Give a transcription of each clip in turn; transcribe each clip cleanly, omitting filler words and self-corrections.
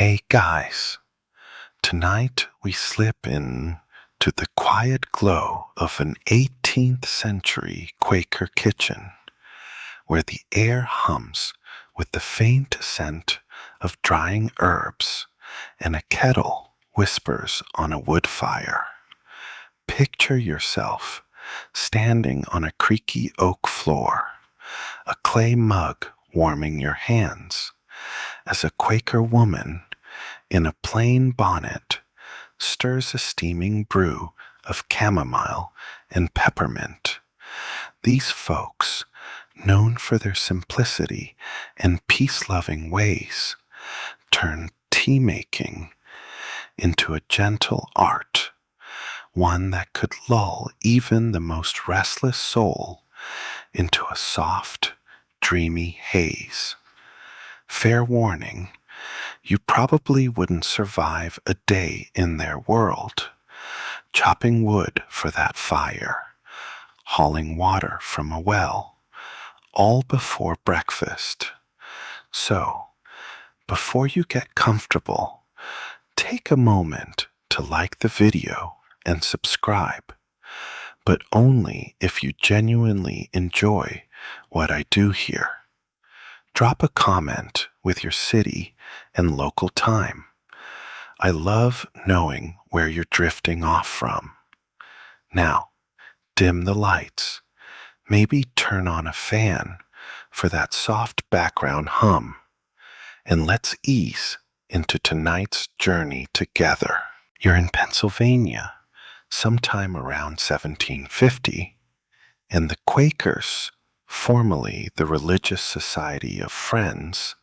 Hey guys, tonight we slip in to the quiet glow of an 18th century Quaker kitchen where the air hums with the faint scent of drying herbs and a kettle whispers on a wood fire. Picture yourself standing on a creaky oak floor, a clay mug warming your hands, as a Quaker woman in a plain bonnet stirs a steaming brew of chamomile and peppermint. These folks, known for their simplicity and peace-loving ways, turn tea-making into a gentle art, one that could lull even the most restless soul into a soft, dreamy haze. Fair warning, you probably wouldn't survive a day in their world, chopping wood for that fire, hauling water from a well, all before breakfast. So, before you get comfortable, take a moment to like the video and subscribe, but only if you genuinely enjoy what I do here. Drop a comment with your city and local time. I love knowing where you're drifting off from. Now, dim the lights. Maybe turn on a fan for that soft background hum. And let's ease into tonight's journey together. You're in Pennsylvania, sometime around 1750, and the Quakers, formerly the Religious Society of Friends,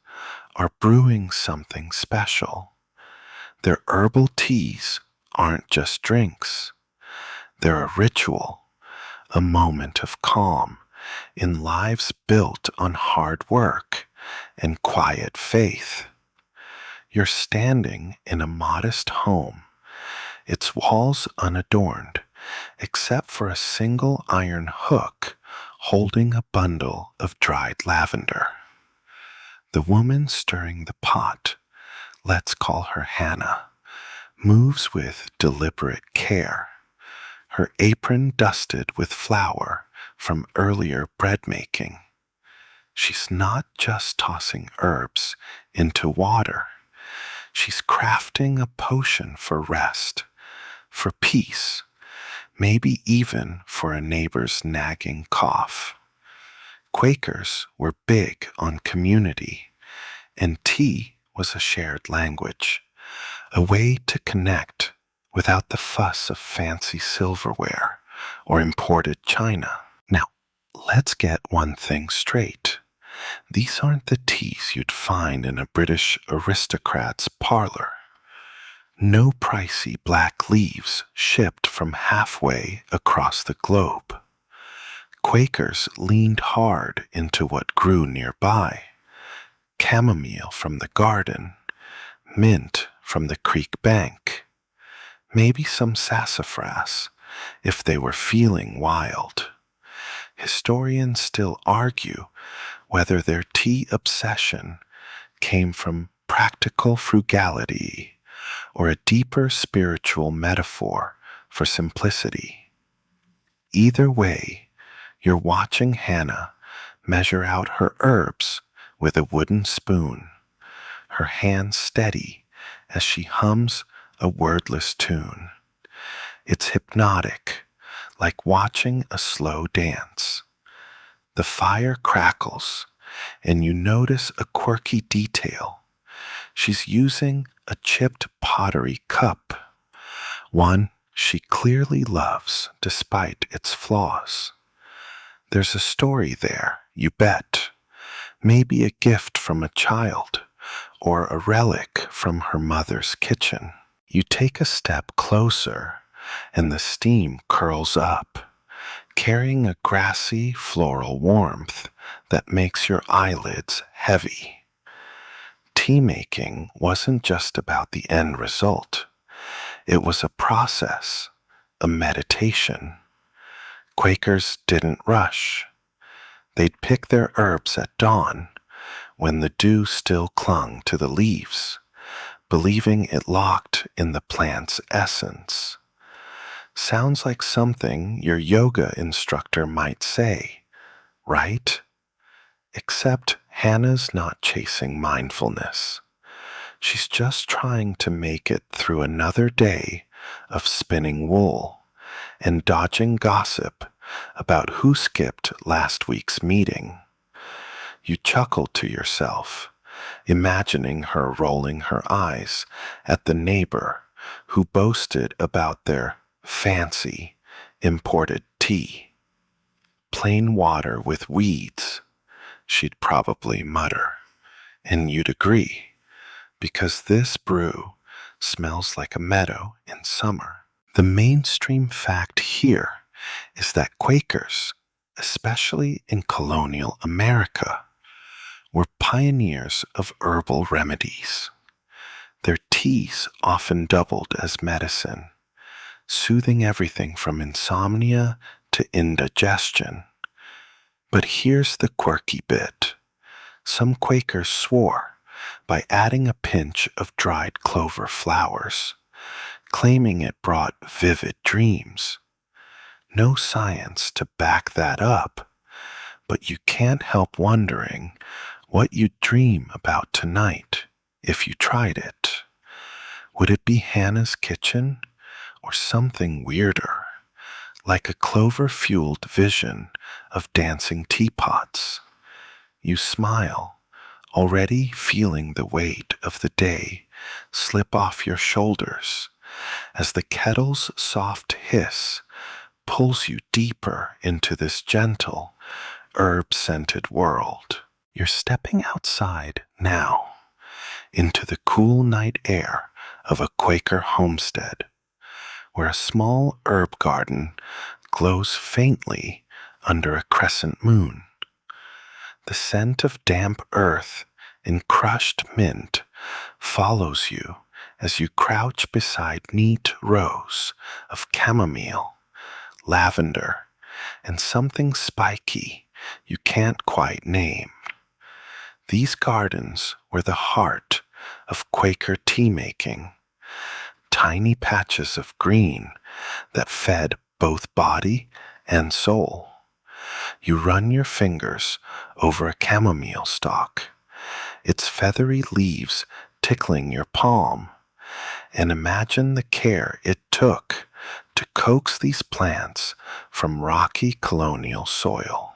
are brewing something special. Their herbal teas aren't just drinks. They're a ritual, a moment of calm in lives built on hard work and quiet faith. You're standing in a modest home, its walls unadorned, except for a single iron hook holding a bundle of dried lavender. The woman stirring the pot, let's call her Hannah, moves with deliberate care, her apron dusted with flour from earlier bread making. She's not just tossing herbs into water. She's crafting a potion for rest, for peace, maybe even for a neighbor's nagging cough. Quakers were big on community, and tea was a shared language, a way to connect without the fuss of fancy silverware or imported china. Now, let's get one thing straight. These aren't the teas you'd find in a British aristocrat's parlor. No pricey black leaves shipped from halfway across the globe. Quakers leaned hard into what grew nearby. Chamomile from the garden, mint from the creek bank, maybe some sassafras if they were feeling wild. Historians still argue whether their tea obsession came from practical frugality or a deeper spiritual metaphor for simplicity. Either way, you're watching Hannah measure out her herbs with a wooden spoon, her hands steady as she hums a wordless tune. It's hypnotic, like watching a slow dance. The fire crackles, and you notice a quirky detail. She's using a chipped pottery cup, one she clearly loves despite its flaws. There's a story there, you bet. Maybe a gift from a child, or a relic from her mother's kitchen. You take a step closer, and the steam curls up, carrying a grassy floral warmth that makes your eyelids heavy. Tea making wasn't just about the end result. It was a process, a meditation. Quakers didn't rush. They'd pick their herbs at dawn, when the dew still clung to the leaves, believing it locked in the plant's essence. Sounds like something your yoga instructor might say, right? Except Hannah's not chasing mindfulness. She's just trying to make it through another day of spinning wool and dodging gossip about who skipped last week's meeting. You chuckle to yourself, imagining her rolling her eyes at the neighbor who boasted about their fancy imported tea. Plain water with weeds, she'd probably mutter, and you'd agree, because this brew smells like a meadow in summer. The mainstream fact here is that Quakers, especially in colonial America, were pioneers of herbal remedies. Their teas often doubled as medicine, soothing everything from insomnia to indigestion. But here's the quirky bit. Some Quakers swore by adding a pinch of dried clover flowers, claiming it brought vivid dreams. No science to back that up, but you can't help wondering what you'd dream about tonight if you tried it. Would it be Hannah's kitchen or something weirder, like a clover-fueled vision of dancing teapots? You smile, already feeling the weight of the day slip off your shoulders as the kettle's soft hiss pulls you deeper into this gentle, herb-scented world. You're stepping outside now, into the cool night air of a Quaker homestead, where a small herb garden glows faintly under a crescent moon. The scent of damp earth and crushed mint follows you as you crouch beside neat rows of chamomile, lavender, and something spiky you can't quite name. These gardens were the heart of Quaker tea making, tiny patches of green that fed both body and soul. You run your fingers over a chamomile stalk, its feathery leaves tickling your palm, and imagine the care it took to coax these plants from rocky colonial soil.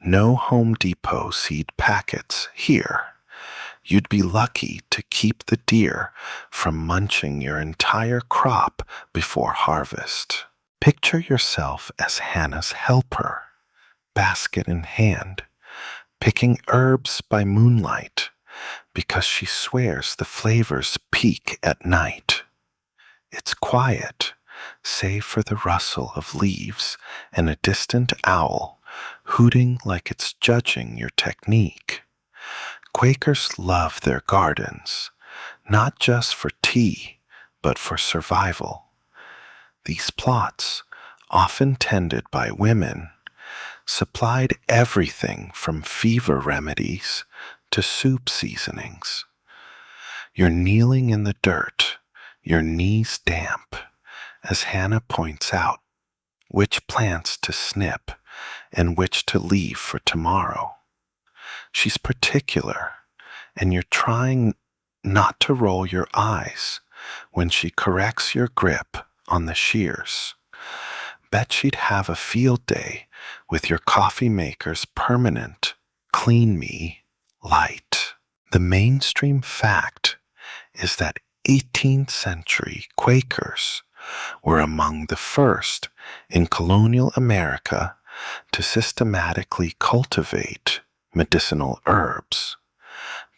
No Home Depot seed packets here. You'd be lucky to keep the deer from munching your entire crop before harvest. Picture yourself as Hannah's helper, basket in hand, picking herbs by moonlight, because she swears the flavors peak at night. It's quiet, save for the rustle of leaves and a distant owl hooting like it's judging your technique. Quakers love their gardens, not just for tea, but for survival. These plots, often tended by women, supplied everything from fever remedies to soup seasonings. You're kneeling in the dirt, your knees damp, as Hannah points out which plants to snip and which to leave for tomorrow. She's particular, and you're trying not to roll your eyes when she corrects your grip on the shears. Bet she'd have a field day with your coffee maker's permanent clean me light. The mainstream fact is that 18th century Quakers were among the first in colonial America to systematically cultivate medicinal herbs,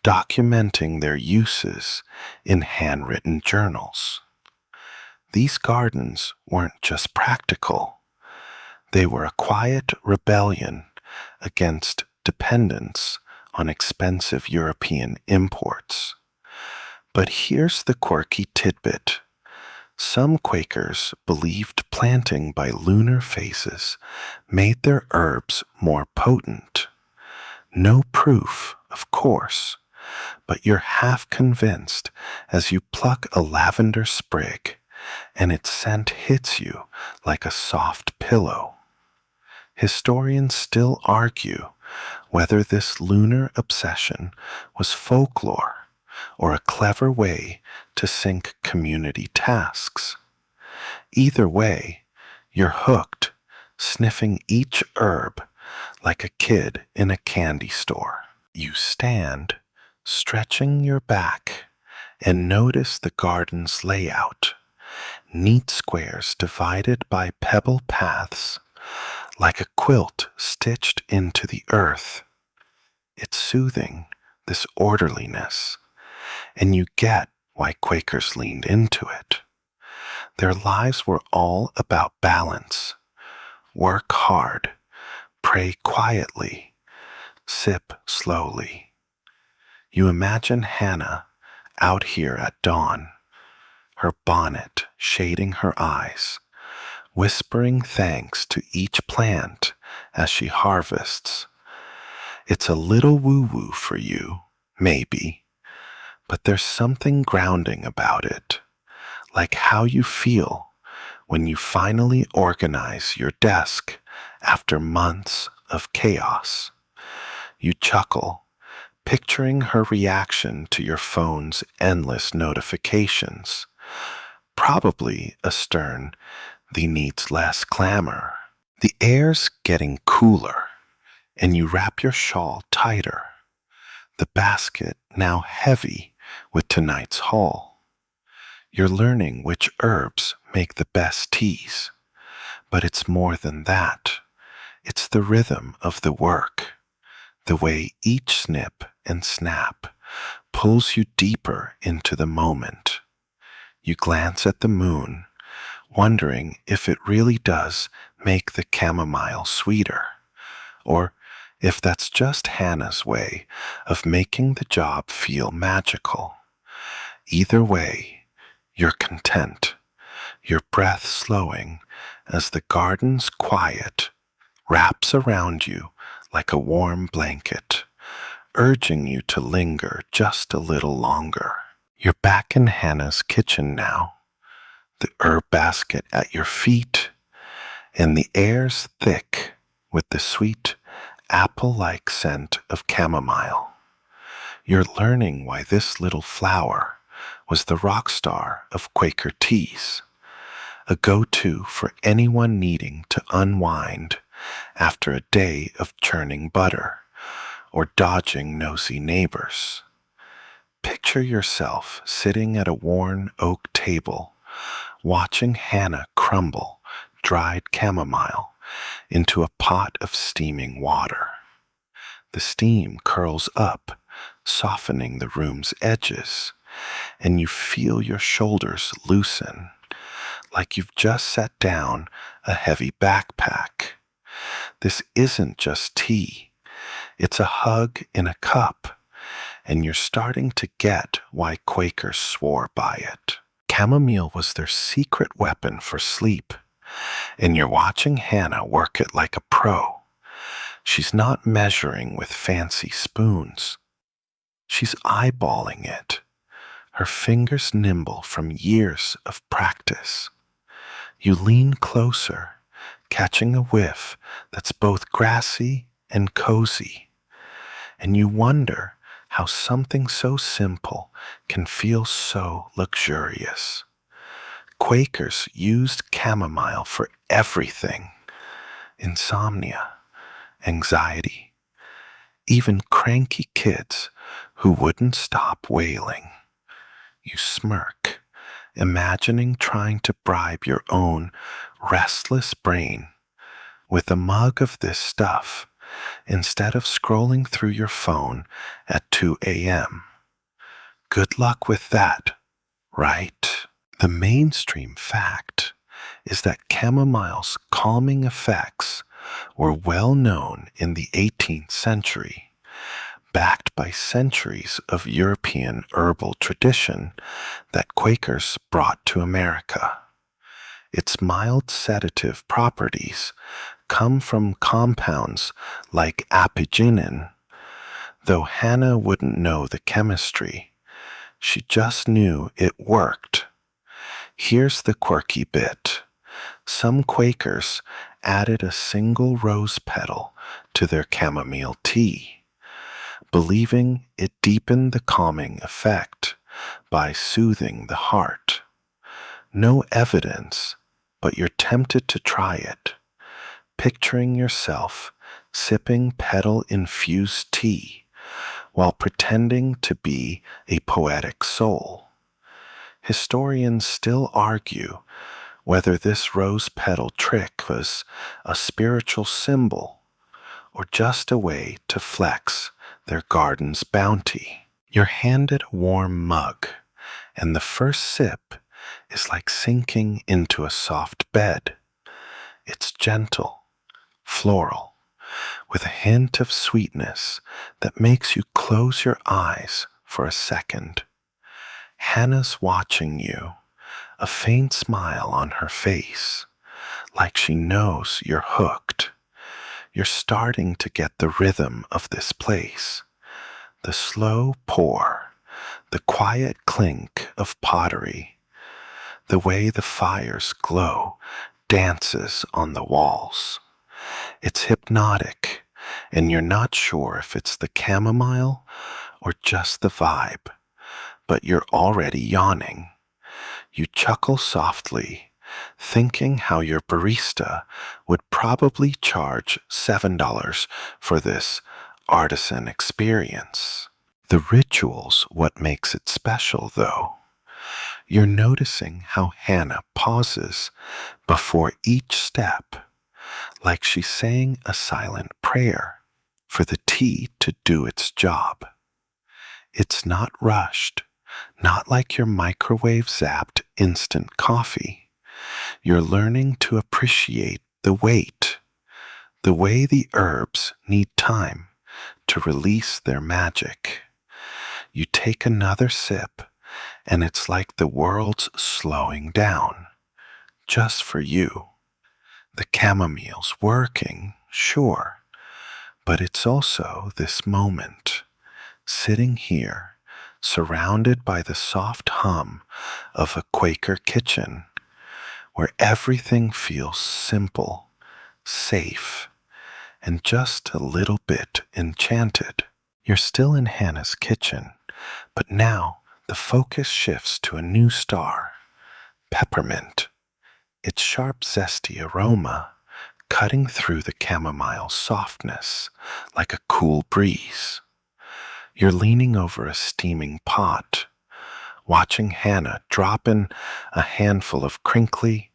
documenting their uses in handwritten journals. These gardens weren't just practical. They were a quiet rebellion against dependence on expensive European imports. But here's the quirky tidbit. Some Quakers believed planting by lunar phases made their herbs more potent. No proof, of course, but you're half convinced as you pluck a lavender sprig and its scent hits you like a soft pillow. Historians still argue whether this lunar obsession was folklore or a clever way to sync community tasks. Either way, you're hooked, sniffing each herb like a kid in a candy store. You stand, stretching your back, and notice the garden's layout. Neat squares divided by pebble paths, like a quilt stitched into the earth. It's soothing, this orderliness, and you get why Quakers leaned into it. Their lives were all about balance. Work hard, pray quietly, sip slowly. You imagine Hannah out here at dawn, her bonnet shading her eyes, whispering thanks to each plant as she harvests. It's a little woo-woo for you, maybe, but there's something grounding about it, like how you feel when you finally organize your desk after months of chaos. You chuckle, picturing her reaction to your phone's endless notifications. Probably a stern, "thee needs less clamor." The air's getting cooler, and you wrap your shawl tighter, the basket now heavy with tonight's haul. You're learning which herbs make the best teas, but it's more than that. It's the rhythm of the work, the way each snip and snap pulls you deeper into the moment. You glance at the moon, wondering if it really does make the chamomile sweeter, or if that's just Hannah's way of making the job feel magical. Either way, you're content, your breath slowing as the garden's quiet wraps around you like a warm blanket, urging you to linger just a little longer. You're back in Hannah's kitchen now, the herb basket at your feet, and the air's thick with the sweet, apple-like scent of chamomile. You're learning why this little flower was the rock star of Quaker teas, a go-to for anyone needing to unwind after a day of churning butter or dodging nosy neighbors. Picture yourself sitting at a worn oak table, watching Hannah crumble dried chamomile into a pot of steaming water. The steam curls up, softening the room's edges, and you feel your shoulders loosen, like you've just set down a heavy backpack. This isn't just tea, it's a hug in a cup, and you're starting to get why Quakers swore by it. Chamomile was their secret weapon for sleep, and you're watching Hannah work it like a pro. She's not measuring with fancy spoons. She's eyeballing it, her fingers nimble from years of practice. You lean closer, catching a whiff that's both grassy and cozy, and you wonder how something so simple can feel so luxurious. Quakers used chamomile for everything: insomnia, anxiety, even cranky kids who wouldn't stop wailing. You smirk, imagining trying to bribe your own restless brain with a mug of this stuff instead of scrolling through your phone at 2 a.m. Good luck with that, right? The mainstream fact is that chamomile's calming effects were well known in the 18th century, backed by centuries of European herbal tradition that Quakers brought to America. Its mild sedative properties come from compounds like apigenin, Though Hannah wouldn't know the chemistry, she just knew it worked. Here's the quirky bit. Some Quakers added a single rose petal to their chamomile tea, believing it deepened the calming effect by soothing the heart. No evidence, but you're tempted to try it, picturing yourself sipping petal-infused tea while pretending to be a poetic soul. Historians still argue whether this rose petal trick was a spiritual symbol or just a way to flex their garden's bounty. You're handed a warm mug, and the first sip is like sinking into a soft bed. It's gentle, floral, with a hint of sweetness that makes you close your eyes for a second. Hannah's watching you, a faint smile on her face, like she knows you're hooked. You're starting to get the rhythm of this place. The slow pour, the quiet clink of pottery, the way the fire's glow dances on the walls. It's hypnotic, and you're not sure if it's the chamomile or just the vibe, but you're already yawning. You chuckle softly, thinking how your barista would probably charge $7 for this artisan experience. The ritual's what makes it special, though. You're noticing how Hannah pauses before each step, like she's saying a silent prayer for the tea to do its job. It's not rushed, not like your microwave zapped instant coffee. You're learning to appreciate the wait, the way the herbs need time to release their magic. You take another sip, and it's like the world's slowing down, just for you. The chamomile's working, sure, but it's also this moment, sitting here, surrounded by the soft hum of a Quaker kitchen, where everything feels simple, safe, and just a little bit enchanted. You're still in Hannah's kitchen, but now the focus shifts to a new star, peppermint. Its sharp, zesty aroma cutting through the chamomile's softness like a cool breeze. You're leaning over a steaming pot, watching Hannah drop in a handful of crinkly,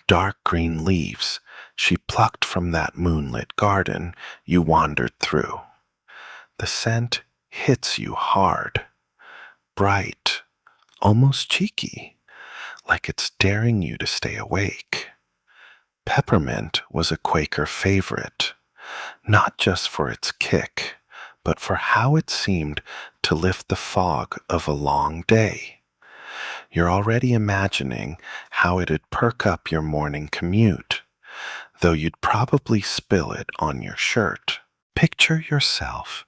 dark green leaves she plucked from that moonlit garden you wandered through. The scent hits you hard, bright, almost cheeky, like it's daring you to stay awake. Peppermint was a Quaker favorite, not just for its kick, but for how it seemed to lift the fog of a long day. You're already imagining how it'd perk up your morning commute, though you'd probably spill it on your shirt. Picture yourself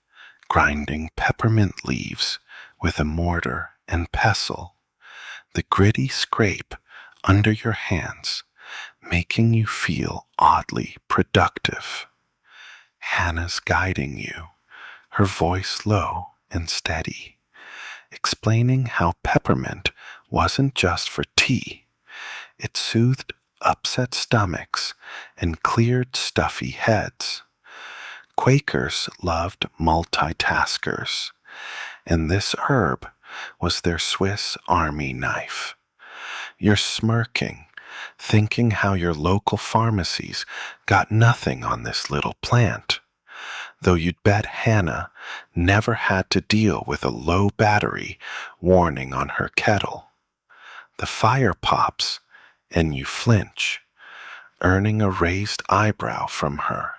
grinding peppermint leaves with a mortar and pestle, the gritty scrape under your hands making you feel oddly productive. Hannah's guiding you, her voice low and steady, explaining how peppermint wasn't just for tea. It soothed upset stomachs and cleared stuffy heads. Quakers loved multitaskers, and this herb was their Swiss Army knife. You're smirking, thinking how your local pharmacies got nothing on this little plant, though you'd bet Hannah never had to deal with a low battery warning on her kettle. The fire pops, and you flinch, earning a raised eyebrow from her.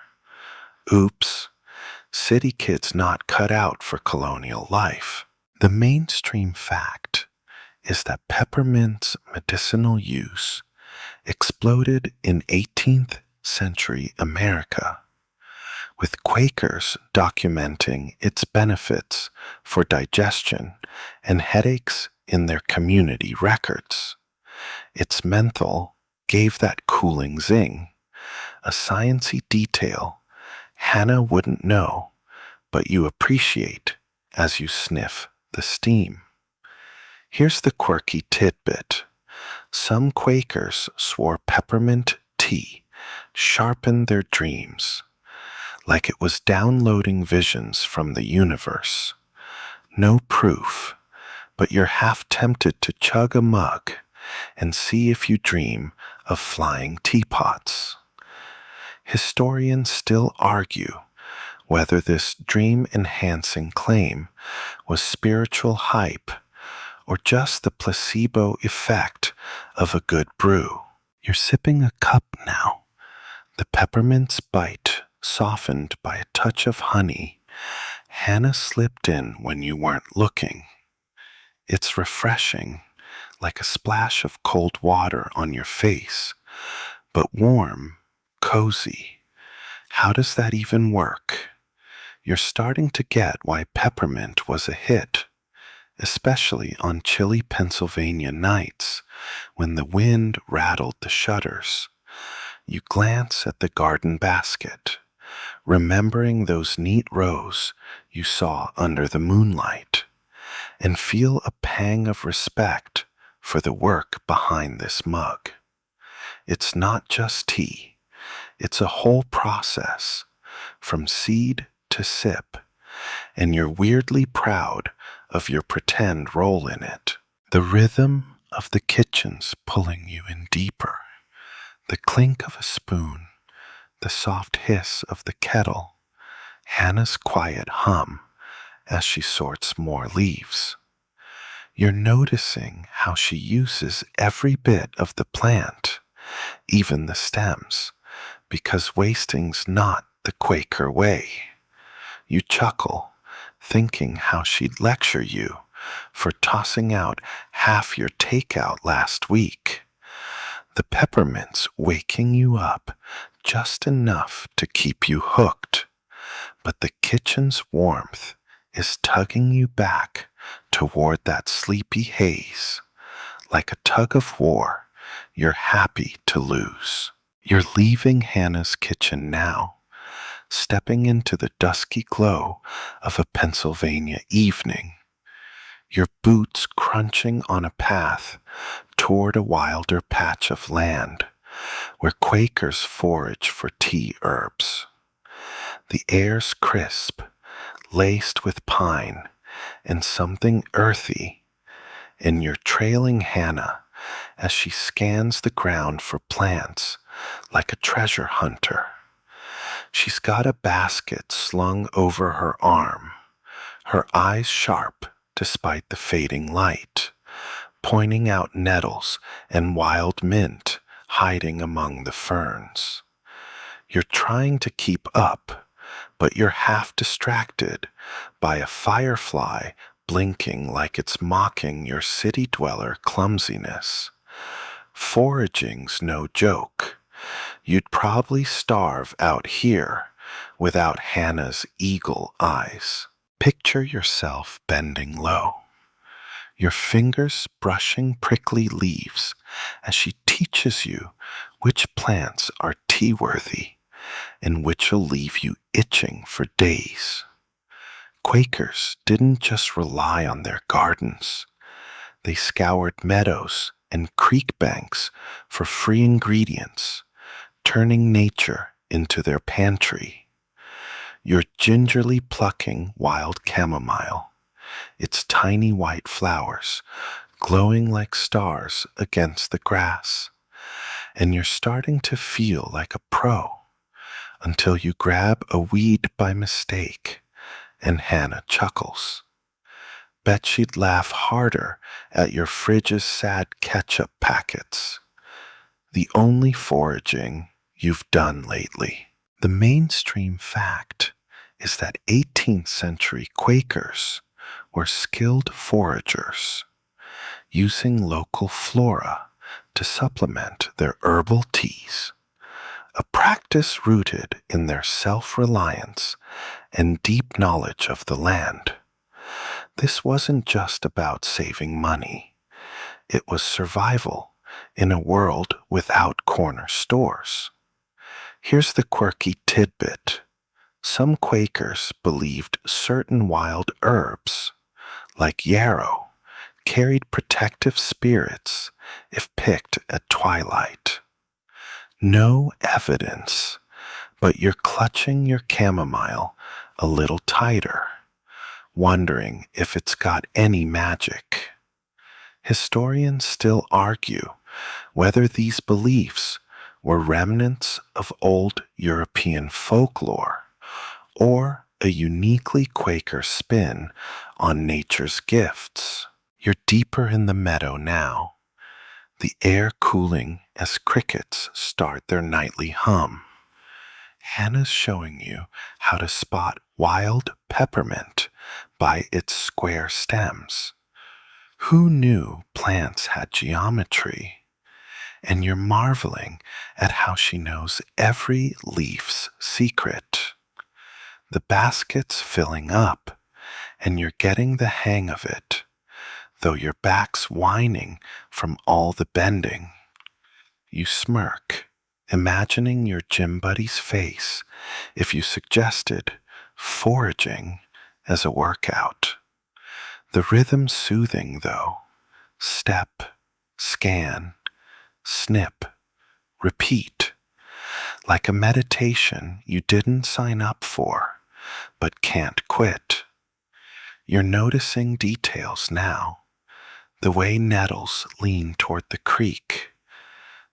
Oops, city kids not cut out for colonial life. The mainstream fact is that peppermint's medicinal use exploded in 18th century America, with Quakers documenting its benefits for digestion and headaches in their community records. Its menthol gave that cooling zing, a sciency detail Hannah wouldn't know, but you appreciate as you sniff the steam. Here's the quirky tidbit. Some Quakers swore peppermint tea sharpened their dreams, like it was downloading visions from the universe. No proof, but you're half tempted to chug a mug and see if you dream of flying teapots. Historians still argue whether this dream-enhancing claim was spiritual hype or just the placebo effect of a good brew. You're sipping a cup now, the peppermint's bite softened by a touch of honey Hannah slipped in when you weren't looking. It's refreshing, like a splash of cold water on your face, but warm, cozy. How does that even work? You're starting to get why peppermint was a hit, especially on chilly Pennsylvania nights when the wind rattled the shutters. You glance at the garden basket, remembering those neat rows you saw under the moonlight, and feel a pang of respect for the work behind this mug. It's not just tea, it's a whole process, from seed to sip, and you're weirdly proud of your pretend role in it. The rhythm of the kitchen's pulling you in deeper, the clink of a spoon, the soft hiss of the kettle, Hannah's quiet hum as she sorts more leaves. You're noticing how she uses every bit of the plant, even the stems, because wasting's not the Quaker way. You chuckle, thinking how she'd lecture you for tossing out half your takeout last week. The peppermint's waking you up just enough to keep you hooked, but the kitchen's warmth is tugging you back toward that sleepy haze, like a tug of war you're happy to lose. You're leaving Hannah's kitchen now, stepping into the dusky glow of a Pennsylvania evening, your boots crunching on a path toward a wilder patch of land where Quakers forage for tea herbs. The air's crisp, laced with pine and something earthy, and you're trailing Hannah as she scans the ground for plants like a treasure hunter. She's got a basket slung over her arm, her eyes sharp despite the fading light, pointing out nettles and wild mint hiding among the ferns. You're trying to keep up, but you're half distracted by a firefly blinking like it's mocking your city dweller clumsiness. Foraging's no joke. You'd probably starve out here without Hannah's eagle eyes. Picture yourself bending low, your fingers brushing prickly leaves as she teaches you which plants are tea-worthy and which'll leave you itching for days. Quakers didn't just rely on their gardens. They scoured meadows and creek banks for free ingredients, turning nature into their pantry. You're gingerly plucking wild chamomile, its tiny white flowers glowing like stars against the grass, and you're starting to feel like a pro until you grab a weed by mistake and Hannah chuckles. Bet she'd laugh harder at your fridge's sad ketchup packets. The only foraging you've done lately. The mainstream fact is that 18th century Quakers were skilled foragers, using local flora to supplement their herbal teas. a practice rooted in their self-reliance and deep knowledge of the land. This wasn't just about saving money. It was survival in a world without corner stores. Here's the quirky tidbit. Some Quakers believed certain wild herbs, like yarrow, carried protective spirits if picked at twilight. No evidence, but you're clutching your chamomile a little tighter, wondering if it's got any magic. Historians still argue whether these beliefs were remnants of old European folklore or a uniquely Quaker spin on nature's gifts. You're deeper in the meadow now, the air cooling as crickets start their nightly hum. Hannah's showing you how to spot wild peppermint by its square stems. Who knew plants had geometry? And you're marveling at how she knows every leaf's secret. The basket's filling up, and you're getting the hang of it, though your back's whining from all the bending. You smirk, imagining your gym buddy's face if you suggested foraging as a workout. The rhythm's soothing, though. Step, scan, snip, repeat, like a meditation you didn't sign up for but can't quit. You're noticing details now, the way nettles lean toward the creek,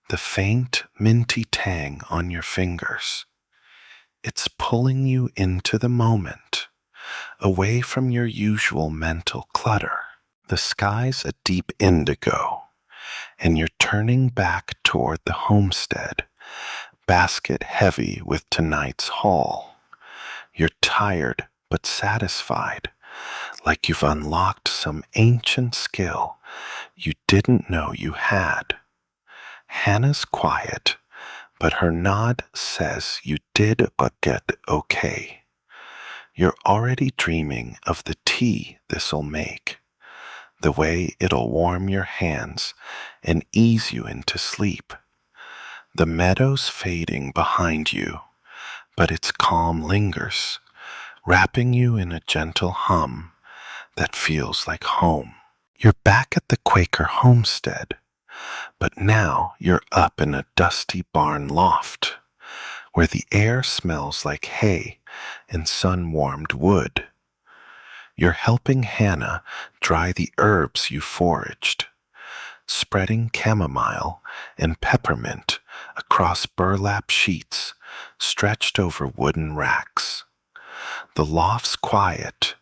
the faint minty tang on your fingers. It's pulling you into the moment, away from your usual mental clutter. The sky's a deep indigo, and you're turning back toward the homestead, basket heavy with tonight's haul. You're tired but satisfied, like you've unlocked some ancient skill you didn't know you had. Hannah's quiet, but her nod says you did get okay. You're already dreaming of the tea this'll make, the way it'll warm your hands and ease you into sleep. The meadow's fading behind you, but its calm lingers, wrapping you in a gentle hum that feels like home. You're back at the Quaker homestead, but now you're up in a dusty barn loft, where the air smells like hay and sun-warmed wood. You're helping Hannah dry the herbs you foraged, spreading chamomile and peppermint across burlap sheets stretched over wooden racks. The loft's quiet,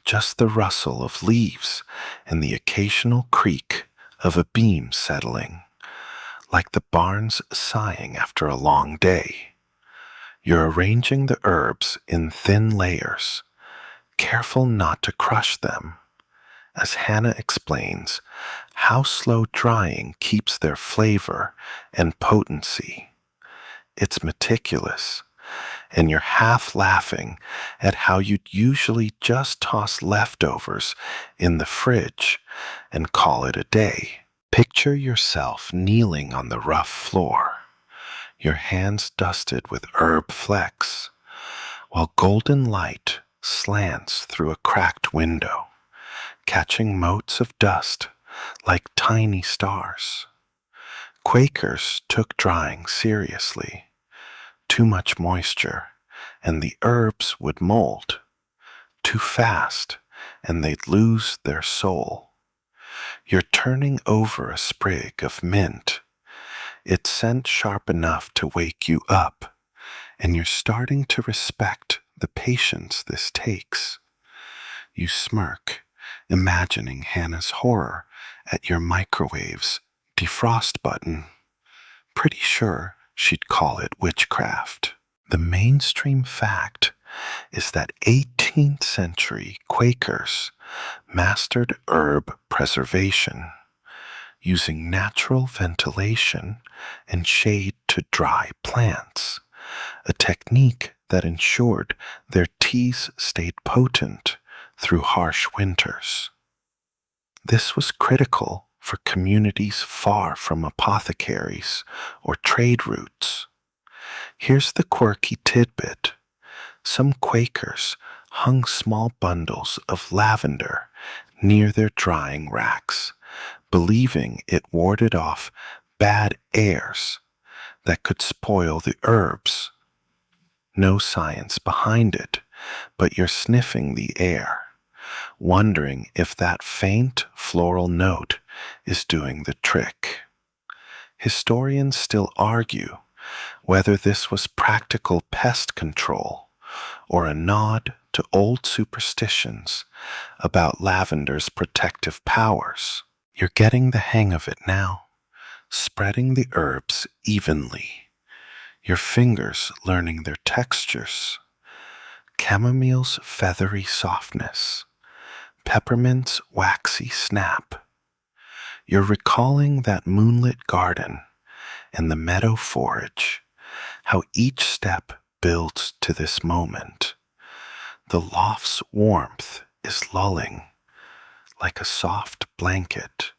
just the rustle of leaves and the occasional creak of a beam settling, like the barn's sighing after a long day. You're arranging the herbs in thin layers, careful not to crush them, as Hannah explains how slow drying keeps their flavor and potency. It's meticulous, and you're half laughing at how you'd usually just toss leftovers in the fridge and call it a day. Picture yourself kneeling on the rough floor, your hands dusted with herb flecks, while golden light slants through a cracked window, catching motes of dust like tiny stars. Quakers took drying seriously. Too much moisture, and the herbs would mold. Too fast, and they'd lose their soul. You're turning over a sprig of mint. It's scent sharp enough to wake you up, and you're starting to respect the patience this takes. You smirk, imagining Hannah's horror at your microwave's defrost button. Pretty sure she'd call it witchcraft. The mainstream fact is that 18th century Quakers mastered herb preservation, using natural ventilation and shade to dry plants, a technique that ensured their teas stayed potent through harsh winters. This was critical for communities far from apothecaries or trade routes. Here's the quirky tidbit. Some Quakers hung small bundles of lavender near their drying racks, believing it warded off bad airs that could spoil the herbs. No science behind it, but you're sniffing the air, wondering if that faint floral note is doing the trick. Historians still argue whether this was practical pest control or a nod to old superstitions about lavender's protective powers. You're getting the hang of it now, spreading the herbs evenly, your fingers learning their textures. Chamomile's feathery softness, peppermint's waxy snap. You're recalling that moonlit garden and the meadow forage, how each step builds to this moment. The loft's warmth is lulling, like a soft blanket,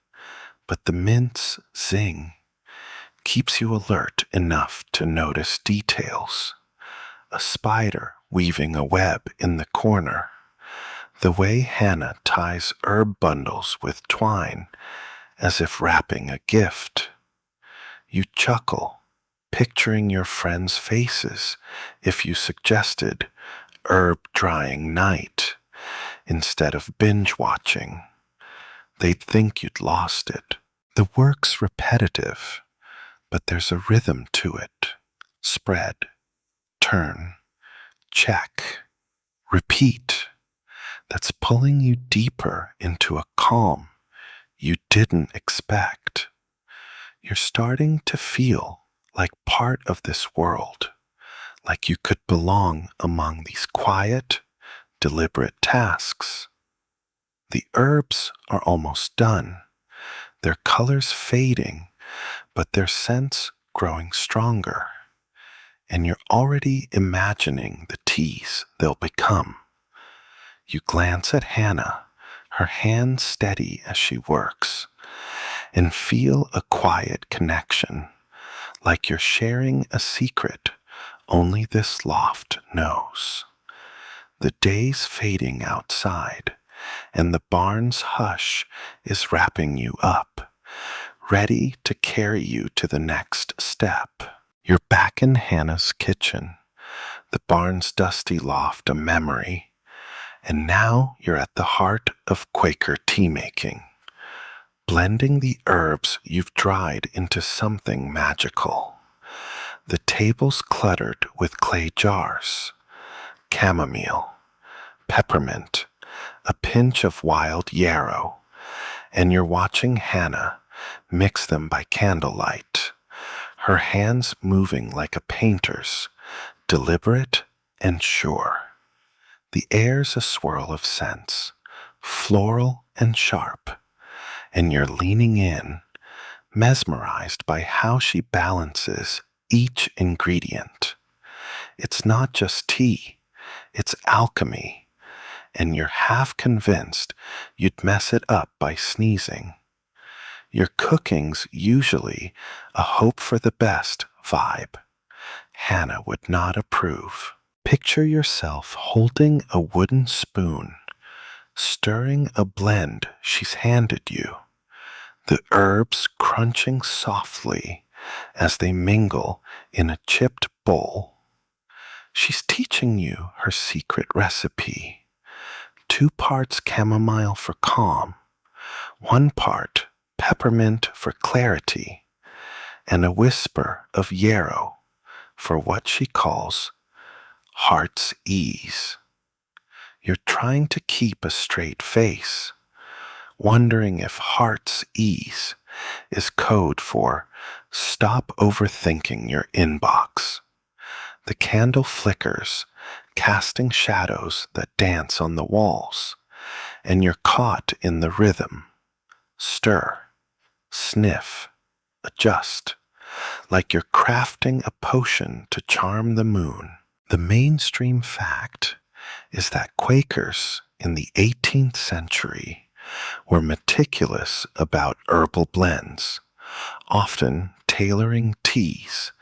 but the mint's zing keeps you alert enough to notice details. A spider weaving a web in the corner, the way Hannah ties herb bundles with twine as if wrapping a gift. You chuckle, picturing your friends' faces if you suggested herb drying night instead of binge watching. They'd think you'd lost it. The work's repetitive, but there's a rhythm to it. Spread, turn, check, repeat. That's pulling you deeper into a calm you didn't expect. You're starting to feel like part of this world, like you could belong among these quiet, deliberate tasks. The herbs are almost done, their colors fading, but their scents growing stronger. And you're already imagining the teas they'll become. You glance at Hannah, her hands steady as she works, and feel a quiet connection, like you're sharing a secret only this loft knows. The day's fading outside, and the barn's hush is wrapping you up, ready to carry you to the next step. You're back in Hannah's kitchen, the barn's dusty loft a memory, and now you're at the heart of Quaker tea making, blending the herbs you've dried into something magical. The table's cluttered with clay jars, chamomile, peppermint, a pinch of wild yarrow, and you're watching Hannah mix them by candlelight, her hands moving like a painter's, deliberate and sure. The air's a swirl of scents, floral and sharp, and you're leaning in, mesmerized by how she balances each ingredient. It's not just tea, it's alchemy, and you're half convinced you'd mess it up by sneezing. Your cooking's usually a hope for the best vibe. Hannah would not approve. Picture yourself holding a wooden spoon, stirring a blend she's handed you, the herbs crunching softly as they mingle in a chipped bowl. She's teaching you her secret recipe. 2 parts chamomile for calm, 1 part peppermint for clarity, and a whisper of yarrow for what she calls heart's ease. You're trying to keep a straight face, wondering if heart's ease is code for stop overthinking your inbox. The candle flickers, casting shadows that dance on the walls, and you're caught in the rhythm. Stir, sniff, adjust, like you're crafting a potion to charm the moon. The mainstream fact is that Quakers in the 18th century were meticulous about herbal blends, often tailoring teas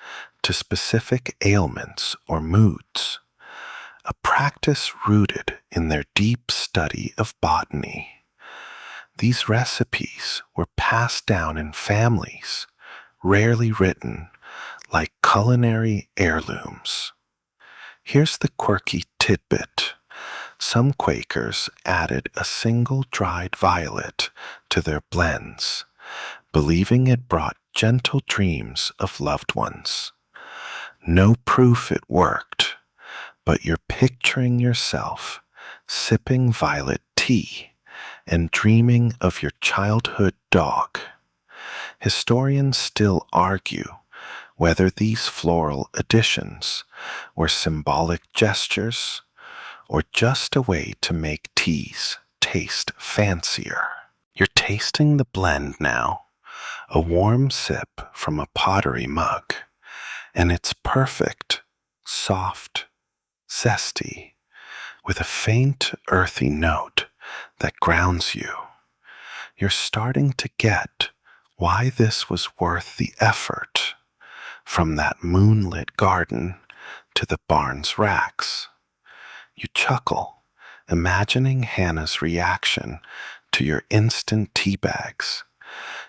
to specific ailments or moods, a practice rooted in their deep study of botany. These recipes were passed down in families, rarely written, like culinary heirlooms. Here's the quirky tidbit. Some Quakers added a single dried violet to their blends, believing it brought gentle dreams of loved ones. No proof it worked, but you're picturing yourself sipping violet tea and dreaming of your childhood dog. Historians still argue whether these floral additions were symbolic gestures or just a way to make teas taste fancier. You're tasting the blend now, a warm sip from a pottery mug, and it's perfect, soft, zesty, with a faint earthy note that grounds you. You're starting to get why this was worth the effort, from that moonlit garden to the barn's racks. You chuckle, imagining Hannah's reaction to your instant tea bags.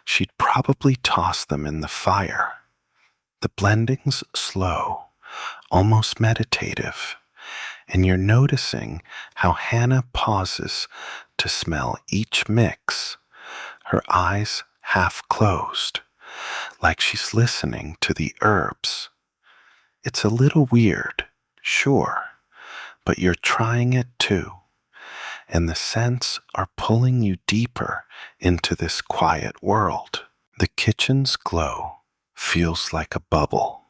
She'd probably toss them in the fire. The blending's slow, almost meditative, and you're noticing how Hannah pauses to smell each mix, her eyes half closed, like she's listening to the herbs. It's a little weird, sure, but you're trying it too, and the scents are pulling you deeper into this quiet world. The kitchen's glow feels like a bubble,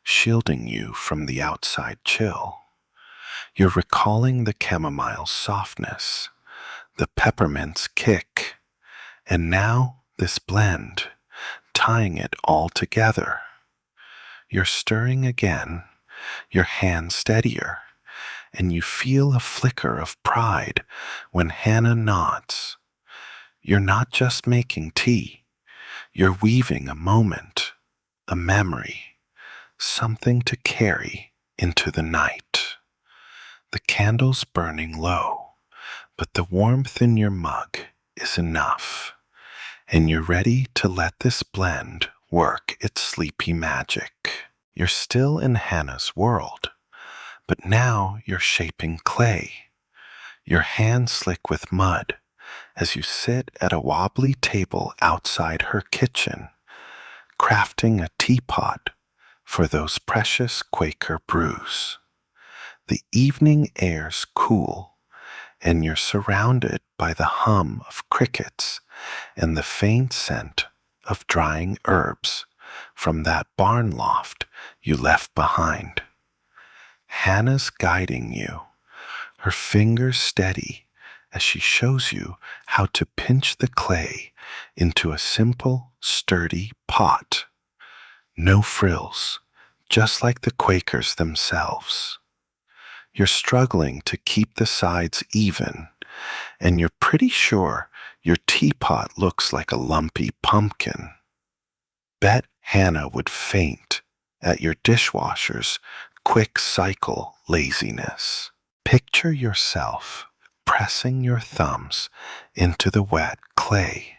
shielding you from the outside chill. You're recalling the chamomile's softness, the peppermint's kick, and now this blend, tying it all together. You're stirring again, your hand steadier, and you feel a flicker of pride when Hannah nods. You're not just making tea, you're weaving a moment, a memory, something to carry into the night. The candle's burning low, but the warmth in your mug is enough, and you're ready to let this blend work its sleepy magic. You're still in Hannah's world, but now you're shaping clay, your hands slick with mud as you sit at a wobbly table outside her kitchen, crafting a teapot for those precious Quaker brews. The evening air's cool, and you're surrounded by the hum of crickets and the faint scent of drying herbs from that barn loft you left behind. Hannah's guiding you, her fingers steady as she shows you how to pinch the clay into a simple, sturdy pot. No frills, just like the Quakers themselves. You're struggling to keep the sides even, and you're pretty sure your teapot looks like a lumpy pumpkin. Bet Hannah would faint at your dishwasher's quick cycle laziness. Picture yourself pressing your thumbs into the wet clay,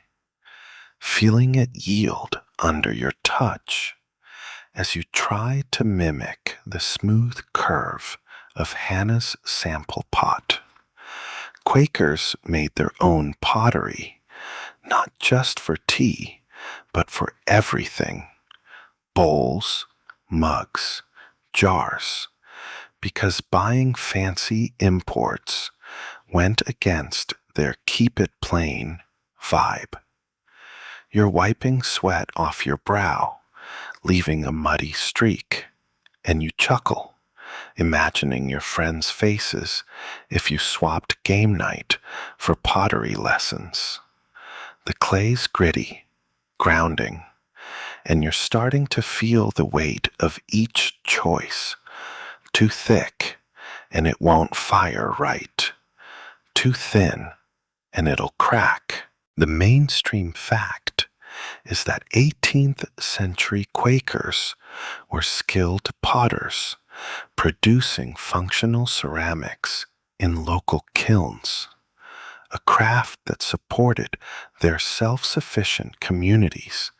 feeling it yield under your touch as you try to mimic the smooth curve of Hannah's sample pot. Quakers made their own pottery, not just for tea, but for everything: bowls, mugs, jars, because buying fancy imports went against their keep it plain vibe. You're wiping sweat off your brow, leaving a muddy streak, and you chuckle, imagining your friends' faces if you swapped game night for pottery lessons. The clay's gritty, grounding, and you're starting to feel the weight of each choice. Too thick, and it won't fire right. Too thin, and it'll crack. The mainstream fact is that 18th century Quakers were skilled potters, producing functional ceramics in local kilns, a craft that supported their self-sufficient communities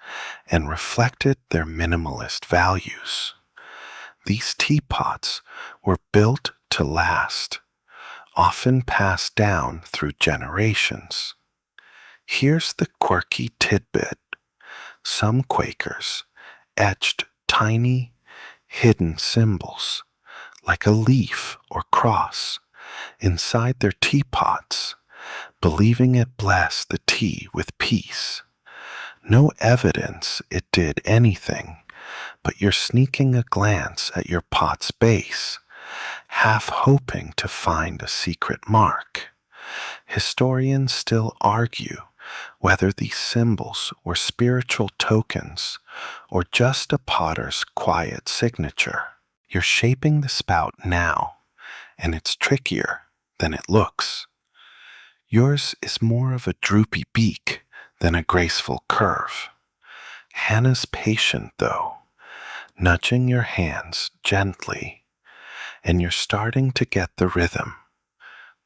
and reflected their minimalist values. These teapots were built to last, often passed down through generations. Here's the quirky tidbit. Some Quakers etched tiny, hidden symbols, like a leaf or cross, inside their teapots, believing it blessed the tea with peace. No evidence it did anything, but you're sneaking a glance at your pot's base, half hoping to find a secret mark. Historians still argue whether these symbols were spiritual tokens or just a potter's quiet signature. You're shaping the spout now, and it's trickier than it looks. Yours is more of a droopy beak than a graceful curve. Hannah's patient, though, nudging your hands gently, and you're starting to get the rhythm.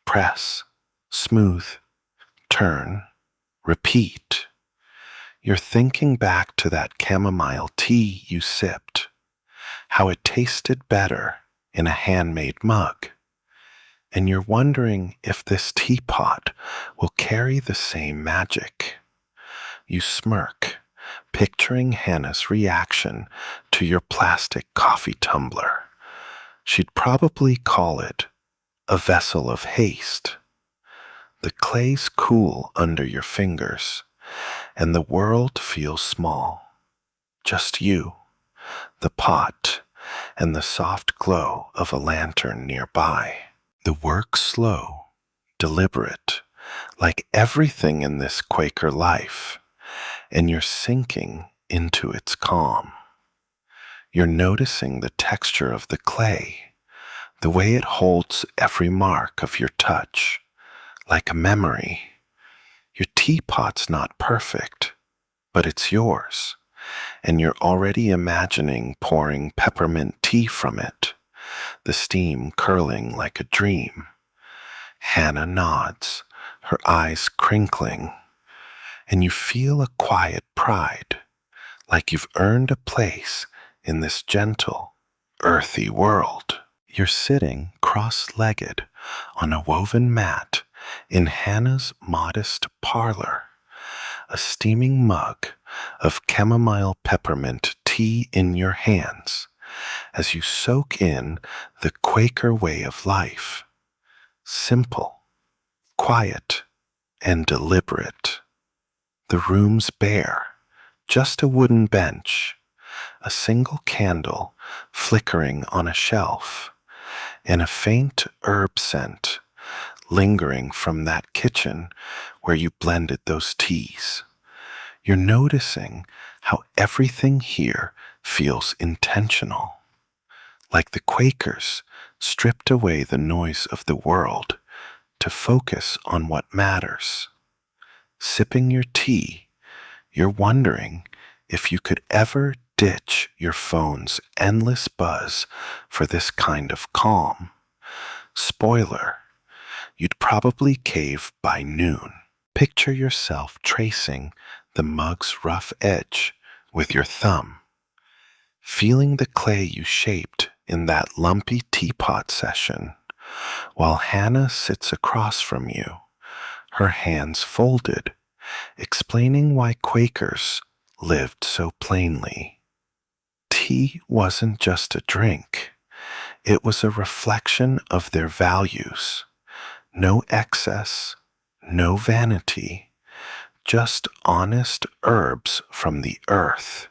Press, smooth, turn, repeat. You're thinking back to that chamomile tea you sipped, how it tasted better in a handmade mug, and you're wondering if this teapot will carry the same magic. You smirk, picturing Hannah's reaction to your plastic coffee tumbler. She'd probably call it a vessel of haste. The clay's cool under your fingers, and the world feels small. Just you, the pot, and the soft glow of a lantern nearby. The work's slow, deliberate, like everything in this Quaker life, and you're sinking into its calm. You're noticing the texture of the clay, the way it holds every mark of your touch, like a memory. Your teapot's not perfect, but it's yours, and you're already imagining pouring peppermint tea from it, the steam curling like a dream. Hannah nods, her eyes crinkling, and you feel a quiet pride, like you've earned a place in this gentle, earthy world. You're sitting cross-legged on a woven mat in Hannah's modest parlor, a steaming mug of chamomile peppermint tea in your hands as you soak in the Quaker way of life. Simple, quiet, and deliberate. The room's bare, just a wooden bench, a single candle flickering on a shelf, and a faint herb scent lingering from that kitchen where you blended those teas. You're noticing how everything here feels intentional, like the Quakers stripped away the noise of the world to focus on what matters. Sipping your tea, you're wondering if you could ever ditch your phone's endless buzz for this kind of calm. Spoiler, you'd probably cave by noon. Picture yourself tracing the mug's rough edge with your thumb, feeling the clay you shaped in that lumpy teapot session, while Hannah sits across from you, her hands folded, explaining why Quakers lived so plainly. Tea wasn't just a drink, it was a reflection of their values. No excess, no vanity, just honest herbs from the earth.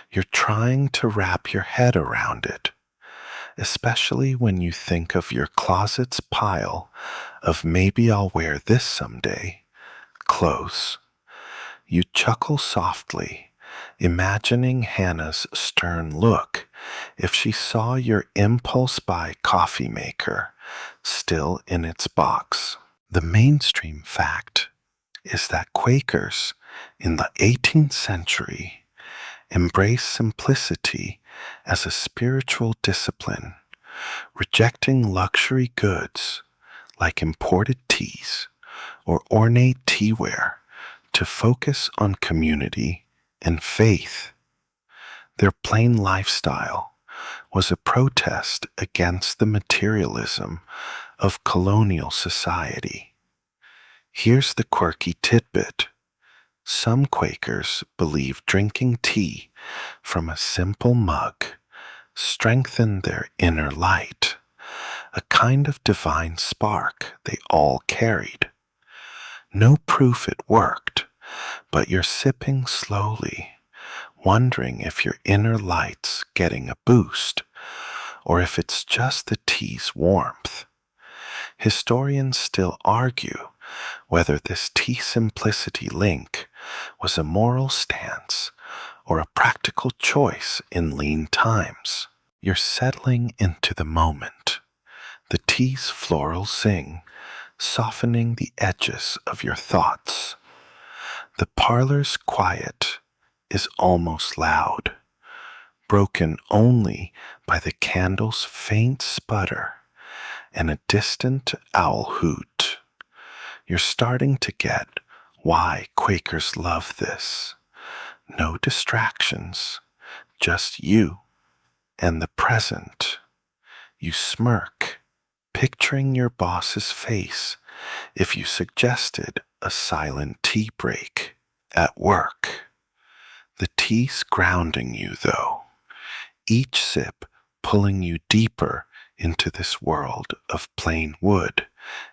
You're trying to wrap your head around it, especially when you think of your closet's pile of maybe I'll wear this someday clothes. You chuckle softly imagining Hannah's stern look if she saw your impulse buy coffee maker still in its box. The mainstream fact is that Quakers in the 18th century embraced simplicity as a spiritual discipline, rejecting luxury goods like imported teas or ornate teaware to focus on community and faith. Their plain lifestyle was a protest against the materialism of colonial society. Here's the quirky tidbit. Some Quakers believe drinking tea from a simple mug strengthened their inner light, a kind of divine spark they all carried. No proof it worked, but you're sipping slowly, wondering if your inner light's getting a boost, or if it's just the tea's warmth. Historians still argue whether this tea simplicity link was a moral stance or a practical choice in lean times. You're settling into the moment. The tea's floral zing softening the edges of your thoughts. The parlor's quiet is almost loud, broken only by the candle's faint sputter and a distant owl hoot. You're starting to get why Quakers love this. No distractions, just you and the present. You smirk, picturing your boss's face if you suggested a silent tea break at work. The tea's grounding you, though, each sip pulling you deeper into this world of plain wood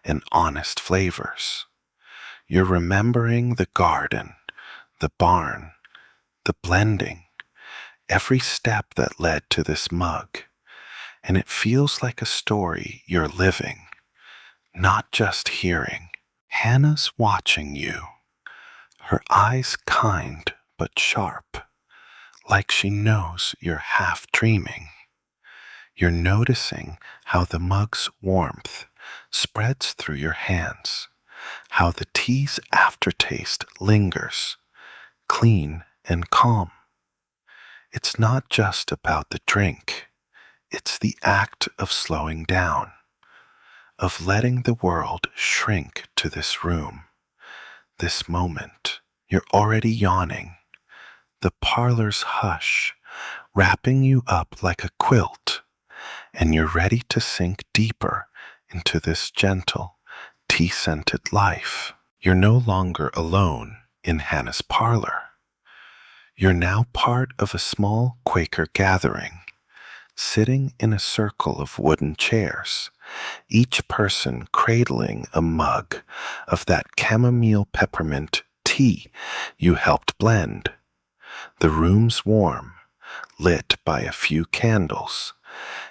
and honest flavors. You're remembering the garden, the barn, the blending, every step that led to this mug, and it feels like a story you're living, not just hearing. Hannah's watching you, her eyes kind but sharp, like she knows you're half dreaming. You're noticing how the mug's warmth spreads through your hands, how the tea's aftertaste lingers, clean and calm. It's not just about the drink, it's the act of slowing down, of letting the world shrink to this room, this moment. You're already yawning, the parlor's hush wrapping you up like a quilt, and you're ready to sink deeper into this gentle, tea-scented life. You're no longer alone in Hannah's parlor. You're now part of a small Quaker gathering, sitting in a circle of wooden chairs, each person cradling a mug of that chamomile peppermint tea you helped blend. The room's warm, lit by a few candles,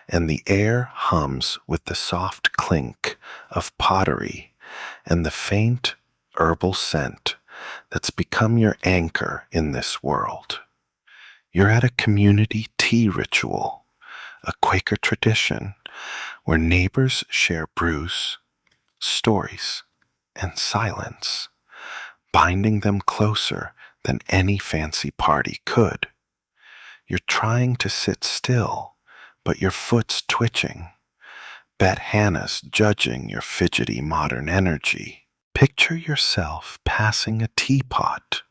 and the air hums with the soft clink of pottery and the faint herbal scent that's become your anchor in this world. You're at a community tea ritual, a Quaker tradition where neighbors share brews, stories, and silence, binding them closer than any fancy party could. You're trying to sit still, but your foot's twitching. Bet Hannah's judging your fidgety modern energy. Picture yourself passing a teapot,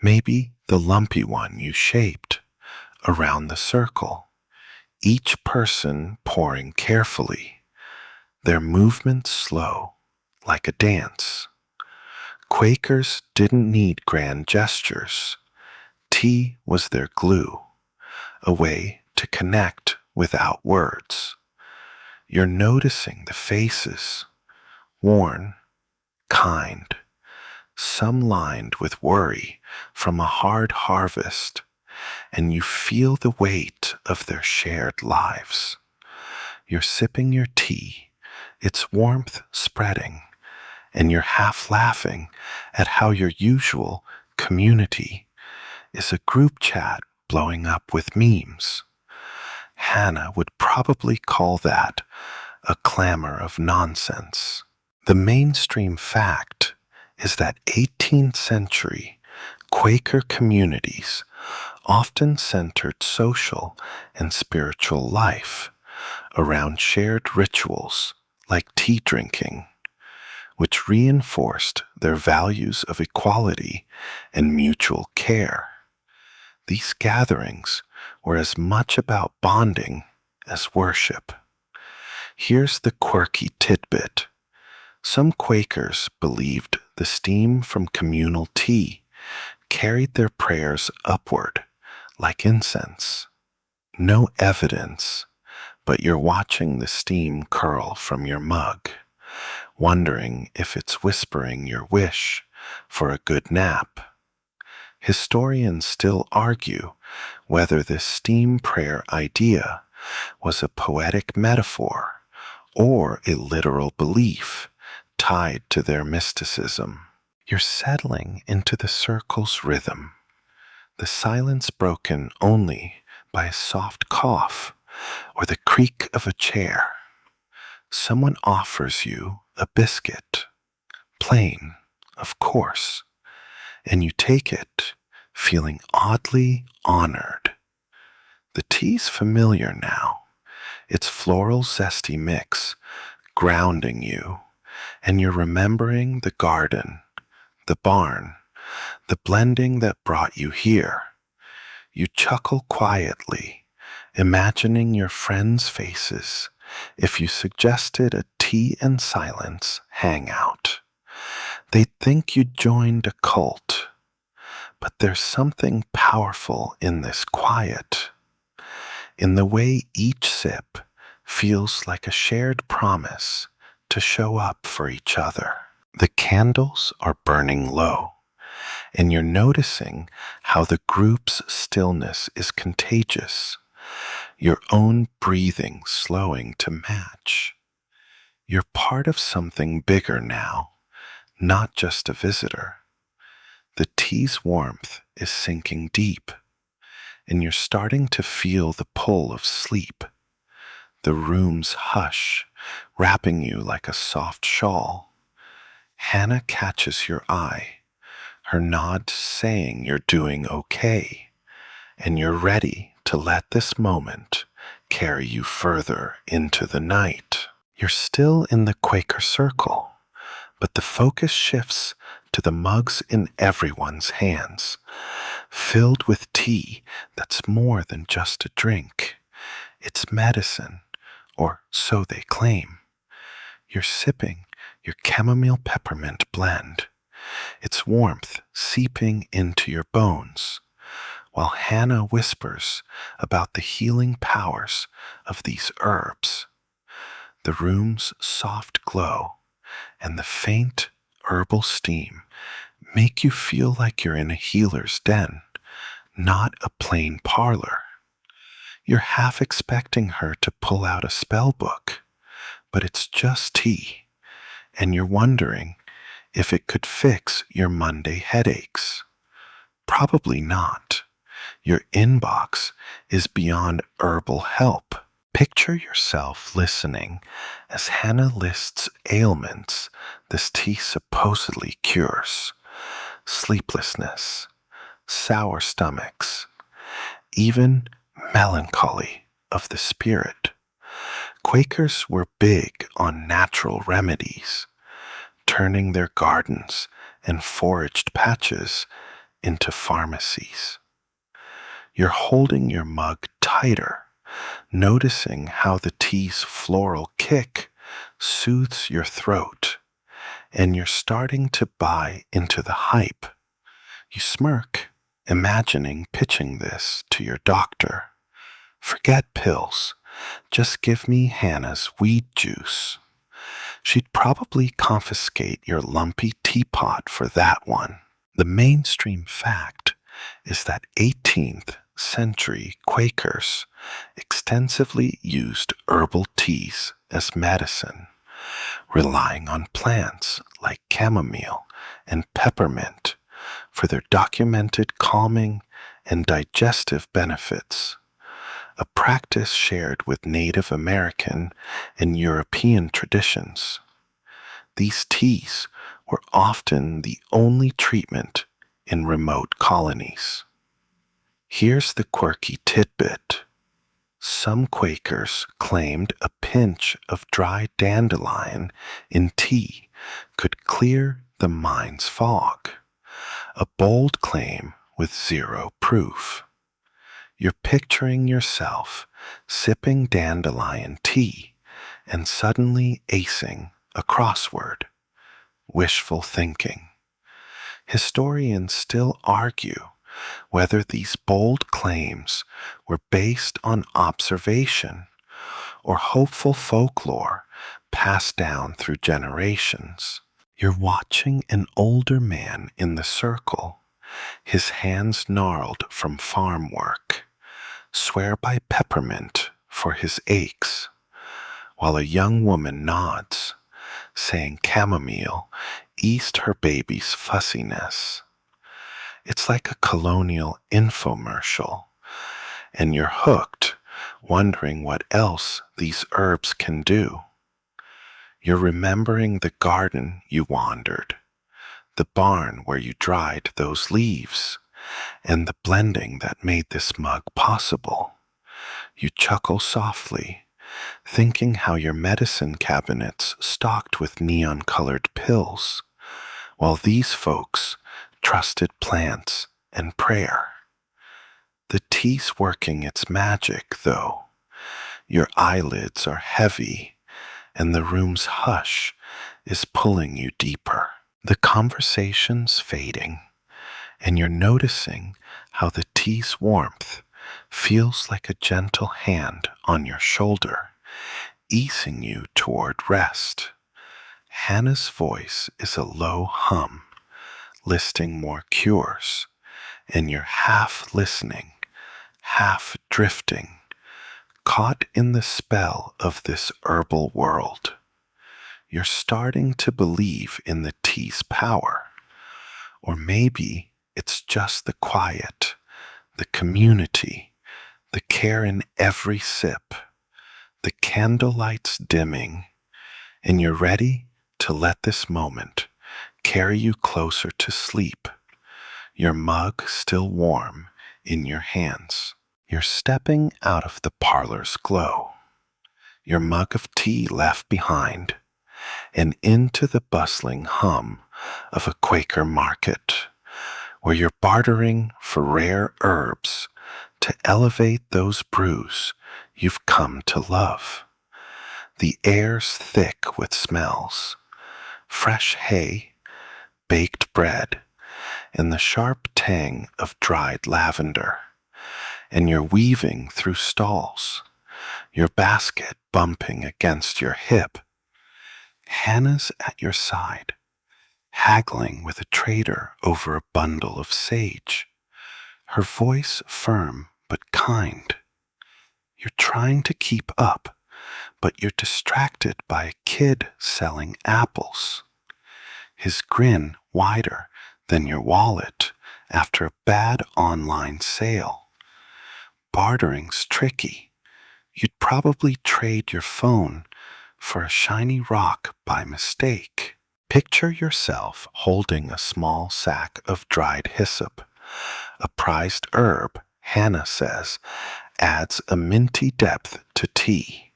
maybe the lumpy one you shaped, around the circle, each person pouring carefully, their movements slow, like a dance. Quakers didn't need grand gestures. Tea was their glue, a way to connect without words. You're noticing the faces, worn, kind, some lined with worry from a hard harvest, and you feel the weight of their shared lives. You're sipping your tea, its warmth spreading, and you're half laughing at how your usual community is a group chat blowing up with memes. Hannah would probably call that a clamor of nonsense. The mainstream fact is that 18th century Quaker communities often centered social and spiritual life around shared rituals like tea drinking, which reinforced their values of equality and mutual care. These gatherings were as much about bonding as worship. Here's the quirky tidbit. Some Quakers believed the steam from communal tea carried their prayers upward like incense. No evidence, but you're watching the steam curl from your mug, wondering if it's whispering your wish for a good nap. Historians still argue whether this steam prayer idea was a poetic metaphor or a literal belief tied to their mysticism. You're settling into the circle's rhythm, the silence broken only by a soft cough or the creak of a chair. Someone offers you a biscuit, plain, of course, and you take it, feeling oddly honored. The tea's familiar now, its floral zesty mix grounding you, and you're remembering the garden, the barn, the blending that brought you here. You chuckle quietly, imagining your friends' faces if you suggested a tea and silence hangout. They'd think you joined a cult, but there's something powerful in this quiet, in the way each sip feels like a shared promise to show up for each other. The candles are burning low, and you're noticing how the group's stillness is contagious, your own breathing slowing to match. You're part of something bigger now, not just a visitor. The tea's warmth is sinking deep, and you're starting to feel the pull of sleep. The room's hush, wrapping you like a soft shawl. Hannah catches your eye, her nod saying you're doing okay, and you're ready to let this moment carry you further into the night. You're still in the Quaker circle, but the focus shifts to the mugs in everyone's hands, filled with tea that's more than just a drink. It's medicine, or so they claim. You're sipping your chamomile peppermint blend, its warmth seeping into your bones, while Hannah whispers about the healing powers of these herbs. The room's soft glow and the faint herbal steam make you feel like you're in a healer's den, not a plain parlor. You're half expecting her to pull out a spell book, but it's just tea, and you're wondering if it could fix your Monday headaches. Probably not. Your inbox is beyond herbal help. Picture yourself listening as Hannah lists ailments this tea supposedly cures: sleeplessness, sour stomachs, even melancholy of the spirit. Quakers were big on natural remedies, turning their gardens and foraged patches into pharmacies. You're holding your mug tighter, noticing how the tea's floral kick soothes your throat, and you're starting to buy into the hype. You smirk, imagining pitching this to your doctor. Forget pills, just give me Hannah's weed juice. She'd probably confiscate your lumpy teapot for that one. The mainstream fact is that 18th century Quakers extensively used herbal teas as medicine, relying on plants like chamomile and peppermint for their documented calming and digestive benefits, a practice shared with Native American and European traditions. These teas were often the only treatment in remote colonies. Here's the quirky tidbit. Some Quakers claimed a pinch of dried dandelion in tea could clear the mind's fog, a bold claim with zero proof. You're picturing yourself sipping dandelion tea and suddenly acing a crossword. Wishful thinking. Historians still argue whether these bold claims were based on observation or hopeful folklore passed down through generations. You're watching an older man in the circle, his hands gnarled from farm work, swear by peppermint for his aches, while a young woman nods, saying chamomile eased her baby's fussiness. It's like a colonial infomercial, and you're hooked, wondering what else these herbs can do. You're remembering the garden you wandered, the barn where you dried those leaves, and the blending that made this mug possible. You chuckle softly, thinking how your medicine cabinet's stocked with neon-colored pills, while these folks trusted plants and prayer. The tea's working its magic, though. Your eyelids are heavy, and the room's hush is pulling you deeper. The conversation's fading, and you're noticing how the tea's warmth feels like a gentle hand on your shoulder, easing you toward rest. Hannah's voice is a low hum, listing more cures, and you're half listening, half drifting, caught in the spell of this herbal world. You're starting to believe in the tea's power, or maybe it's just the quiet, the community, the care in every sip, the candlelight's dimming, and you're ready to let this moment carry you closer to sleep, your mug still warm in your hands. You're stepping out of the parlor's glow, your mug of tea left behind, and into the bustling hum of a Quaker market, where you're bartering for rare herbs to elevate those brews you've come to love. The air's thick with smells, fresh hay, baked bread, and the sharp tang of dried lavender, and you're weaving through stalls, your basket bumping against your hip. Hannah's at your side, haggling with a trader over a bundle of sage, her voice firm but kind. You're trying to keep up, but you're distracted by a kid selling apples, his grin wider than your wallet after a bad online sale. Bartering's tricky. You'd probably trade your phone for a shiny rock by mistake. Picture yourself holding a small sack of dried hyssop, a prized herb, Hannah says, adds a minty depth to tea.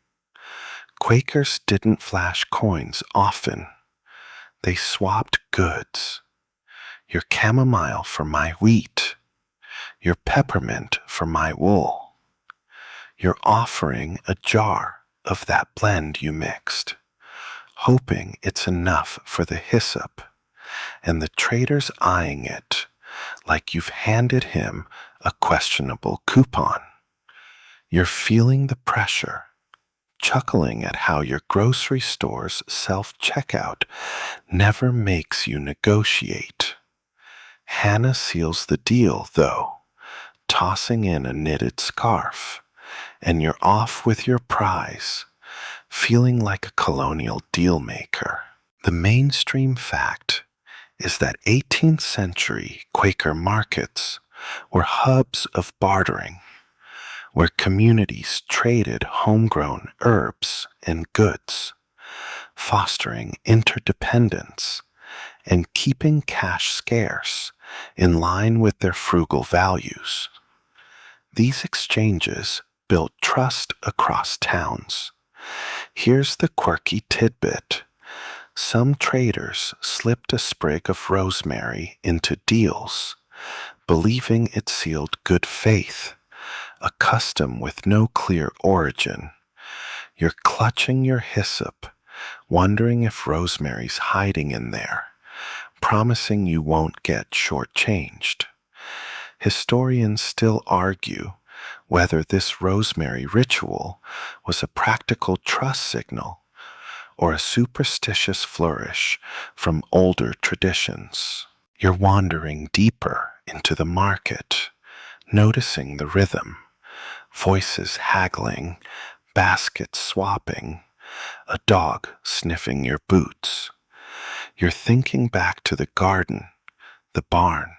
Quakers didn't flash coins often. They swapped goods. Your chamomile for my wheat, your peppermint for my wool. You're offering a jar of that blend you mixed, hoping it's enough for the hyssop, and the trader's eyeing it like you've handed him a questionable coupon. You're feeling the pressure, chuckling at how your grocery store's self-checkout never makes you negotiate. Hannah seals the deal, though, tossing in a knitted scarf, and you're off with your prize, feeling like a colonial deal maker. The mainstream fact is that 18th century Quaker markets were hubs of bartering, where communities traded homegrown herbs and goods, fostering interdependence and keeping cash scarce in line with their frugal values. These exchanges built trust across towns. Here's the quirky tidbit. Some traders slipped a sprig of rosemary into deals, believing it sealed good faith, a custom with no clear origin. You're clutching your hyssop, wondering if rosemary's hiding in there, promising you won't get shortchanged. Historians still argue whether this rosemary ritual was a practical trust signal or a superstitious flourish from older traditions. You're wandering deeper into the market, noticing the rhythm, voices haggling, baskets swapping, a dog sniffing your boots. You're thinking back to the garden, the barn,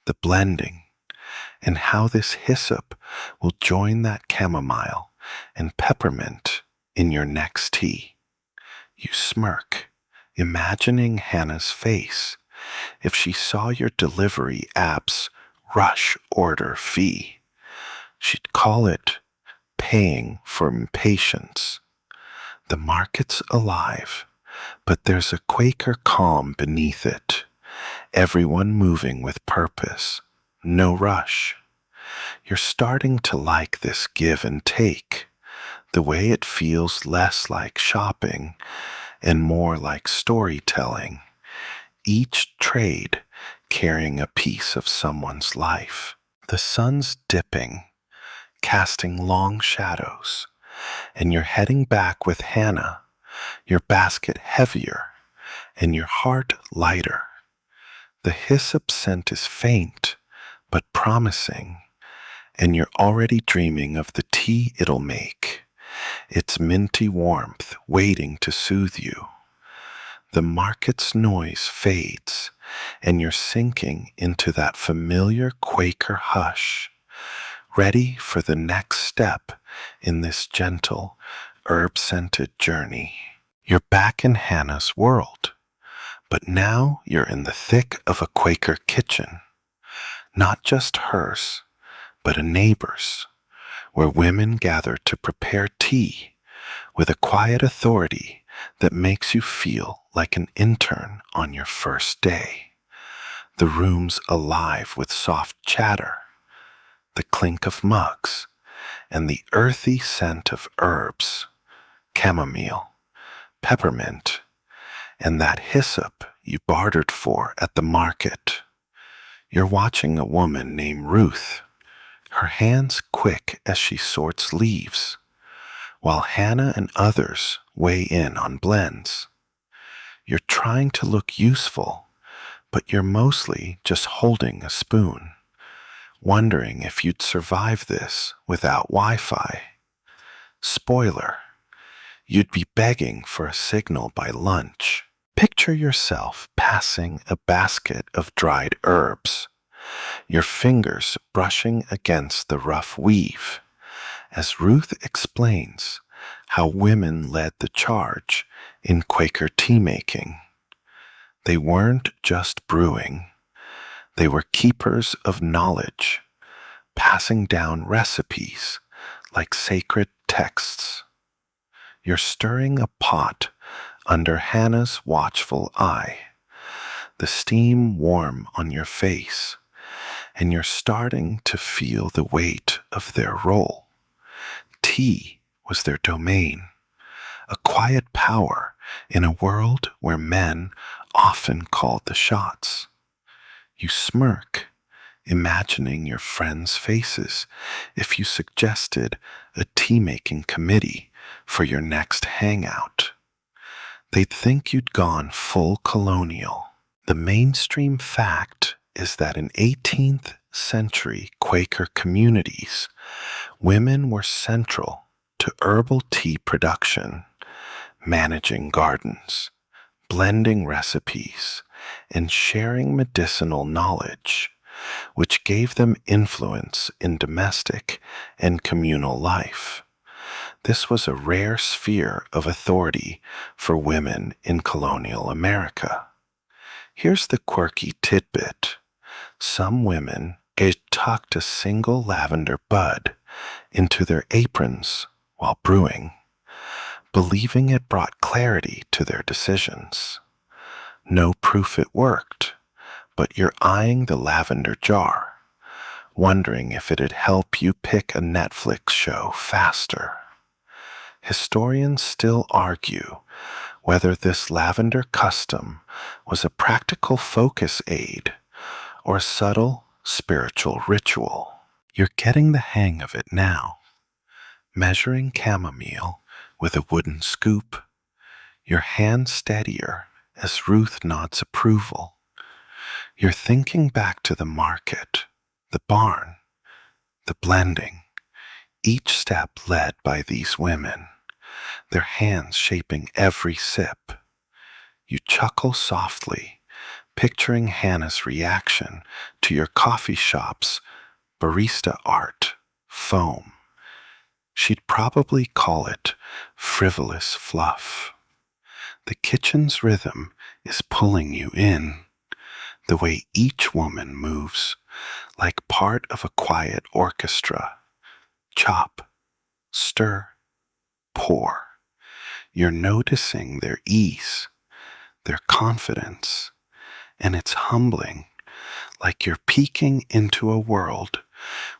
the blending, and how this hyssop will join that chamomile and peppermint in your next tea. You smirk, imagining Hannah's face if she saw your delivery app's rush order fee. She'd call it paying for impatience. The market's alive, but there's a Quaker calm beneath it. Everyone moving with purpose, no rush. You're starting to like this give and take, the way it feels less like shopping and more like storytelling, each trade carrying a piece of someone's life. The sun's dipping, casting long shadows, and you're heading back with Hannah, your basket heavier and your heart lighter. The hyssop scent is faint but promising, and you're already dreaming of the tea it'll make, its minty warmth waiting to soothe you. The market's noise fades, and you're sinking into that familiar Quaker hush, ready for the next step in this gentle, herb-scented journey. You're back in Hannah's world, but now you're in the thick of a Quaker kitchen, not just hers, but a neighbor's, where women gather to prepare tea with a quiet authority that makes you feel like an intern on your first day. The room's alive with soft chatter, the clink of mugs, and the earthy scent of herbs, chamomile, peppermint, and that hyssop you bartered for at the market. You're watching a woman named Ruth, her hands quick as she sorts leaves, while Hannah and others weigh in on blends. You're trying to look useful, but you're mostly just holding a spoon, wondering if you'd survive this without Wi-Fi. Spoiler, you'd be begging for a signal by lunch. Picture yourself passing a basket of dried herbs, your fingers brushing against the rough weave, as Ruth explains how women led the charge in Quaker tea making. They weren't just brewing, they were keepers of knowledge, passing down recipes like sacred texts. You're stirring a pot under Hannah's watchful eye, the steam warm on your face, and you're starting to feel the weight of their role. Tea was their domain, a quiet power in a world where men often called the shots. You smirk, imagining your friends' faces if you suggested a tea-making committee for your next hangout. They'd think you'd gone full colonial. The mainstream fact is that in 18th century Quaker communities, women were central to herbal tea production, managing gardens, blending recipes, and sharing medicinal knowledge, which gave them influence in domestic and communal life. This was a rare sphere of authority for women in colonial America. Here's the quirky tidbit. Some women tucked a single lavender bud into their aprons while brewing, believing it brought clarity to their decisions. No proof it worked, but you're eyeing the lavender jar, wondering if it'd help you pick a Netflix show faster. Historians still argue whether this lavender custom was a practical focus aid or a subtle spiritual ritual. You're getting the hang of it now. Measuring chamomile with a wooden scoop, your hand steadier as Ruth nods approval. You're thinking back to the market, the barn, the blending, each step led by these women, their hands shaping every sip. You chuckle softly, picturing Hannah's reaction to your coffee shop's barista art, foam. She'd probably call it frivolous fluff. The kitchen's rhythm is pulling you in, the way each woman moves, like part of a quiet orchestra. Chop, stir, pour. You're noticing their ease, their confidence, and it's humbling, like you're peeking into a world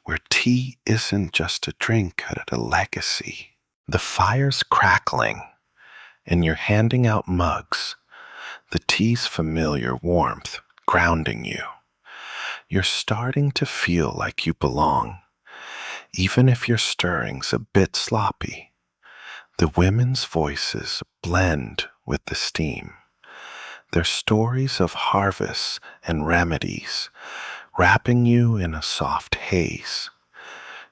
where tea isn't just a drink but a legacy. The fire's crackling, and you're handing out mugs, the tea's familiar warmth grounding you. You're starting to feel like you belong, even if your stirring's a bit sloppy. The women's voices blend with the steam, their stories of harvests and remedies wrapping you in a soft haze.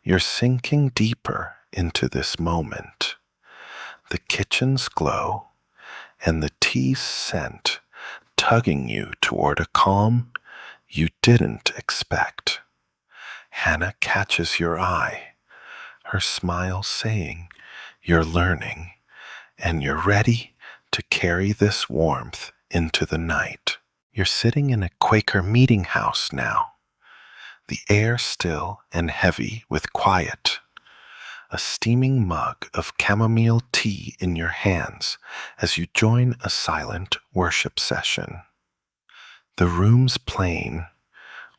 You're sinking deeper into this moment. The kitchen's glow and the tea's scent tugging you toward a calm you didn't expect. Hannah catches your eye, her smile saying you're learning and you're ready to carry this warmth into the night. You're sitting in a Quaker meeting house now, the air still and heavy with quiet, a steaming mug of chamomile tea in your hands as you join a silent worship session. The room's plain,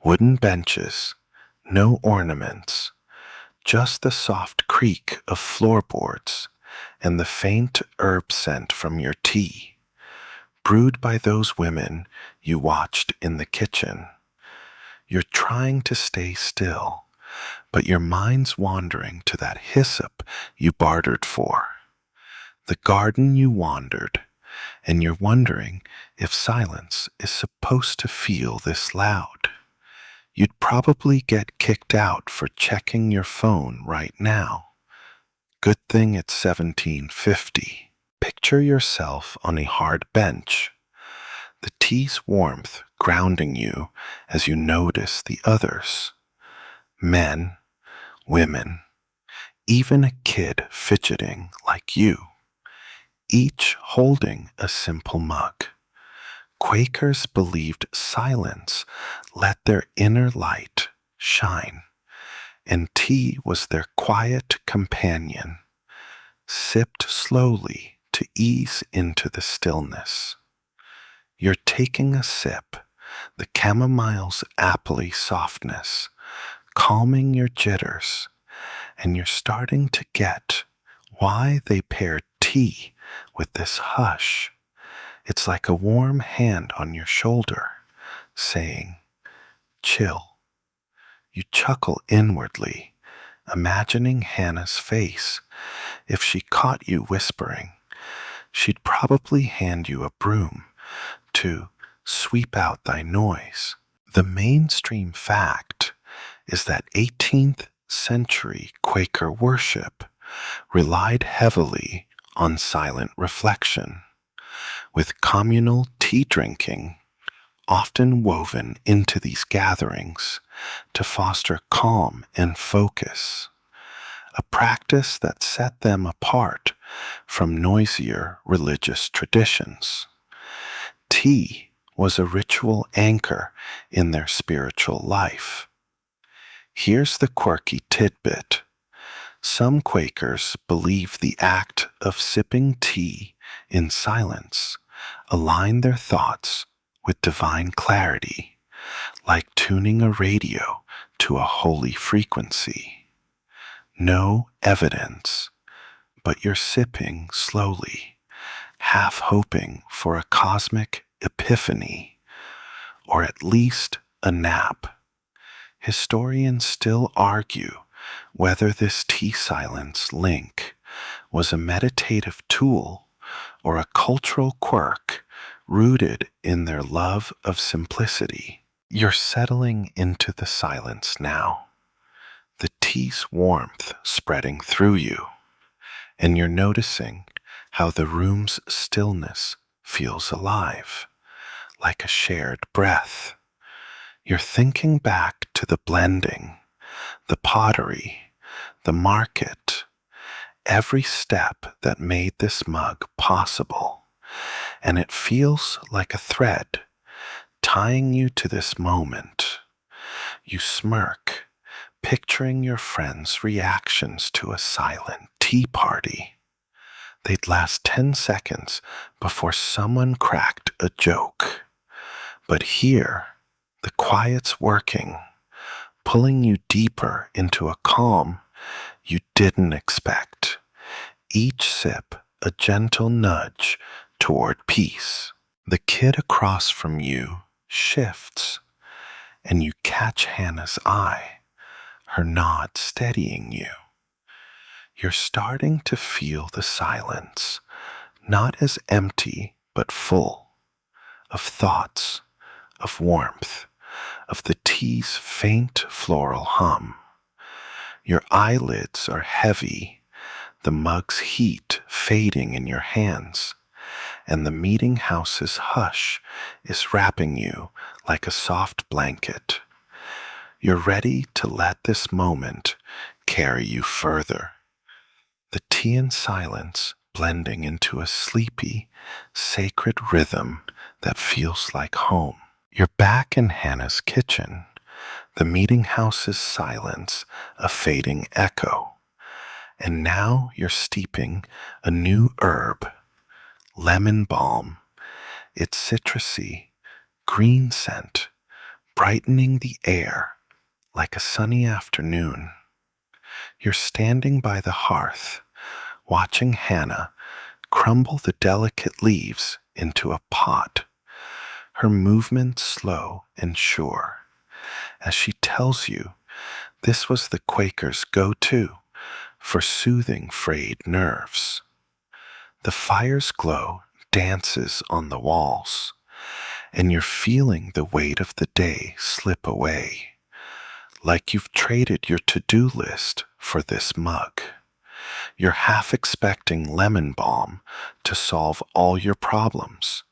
wooden benches, no ornaments, just the soft creak of floorboards and the faint herb scent from your tea, brewed by those women you watched in the kitchen. You're trying to stay still, but your mind's wandering to that hyssop you bartered for, the garden you wandered, and you're wondering if silence is supposed to feel this loud. You'd probably get kicked out for checking your phone right now. Good thing it's 1750. Picture yourself on a hard bench, the tea's warmth grounding you as you notice the others. Men, women, even a kid fidgeting like you, each holding a simple mug. Quakers believed silence let their inner light shine, and tea was their quiet companion, sipped slowly to ease into the stillness. You're taking a sip, the chamomile's appley softness, calming your jitters, and you're starting to get why they paired tea with this hush. It's like a warm hand on your shoulder, saying, chill. You chuckle inwardly, imagining Hannah's face. If she caught you whispering, she'd probably hand you a broom to sweep out thy noise. The mainstream fact is that 18th century Quaker worship relied heavily on silent reflection, with communal tea drinking often woven into these gatherings to foster calm and focus, a practice that set them apart from noisier religious traditions. Tea was a ritual anchor in their spiritual life. Here's the quirky tidbit. Some Quakers believe the act of sipping tea in silence align their thoughts with divine clarity, like tuning a radio to a holy frequency. No evidence, but you're sipping slowly, half hoping for a cosmic epiphany, or at least a nap. Historians still argue whether this tea silence link was a meditative tool or a cultural quirk rooted in their love of simplicity. You're settling into the silence now, the tea's warmth spreading through you, and you're noticing how the room's stillness feels alive, like a shared breath. You're thinking back to the blending, the pottery, the market, every step that made this mug possible, and it feels like a thread tying you to this moment. You smirk, picturing your friends' reactions to a silent tea party. They'd last 10 seconds before someone cracked a joke. But here, the quiet's working, pulling you deeper into a calm you didn't expect. Each sip a gentle nudge toward peace. The kid across from you shifts, and you catch Hannah's eye, her nod steadying you. You're starting to feel the silence, not as empty but full, of thoughts, of warmth, of the tea's faint floral hum. Your eyelids are heavy, the mug's heat fading in your hands, and the meeting house's hush is wrapping you like a soft blanket. You're ready to let this moment carry you further. The tea and silence blending into a sleepy, sacred rhythm that feels like home. You're back in Hannah's kitchen, the meeting house's silence a fading echo. And now you're steeping a new herb, lemon balm, its citrusy, green scent brightening the air like a sunny afternoon. You're standing by the hearth, watching Hannah crumble the delicate leaves into a pot, her movement slow and sure, as she tells you this was the Quaker's go-to for soothing frayed nerves. The fire's glow dances on the walls, and you're feeling the weight of the day slip away, like you've traded your to-do list for this mug. You're half expecting lemon balm to solve all your problems,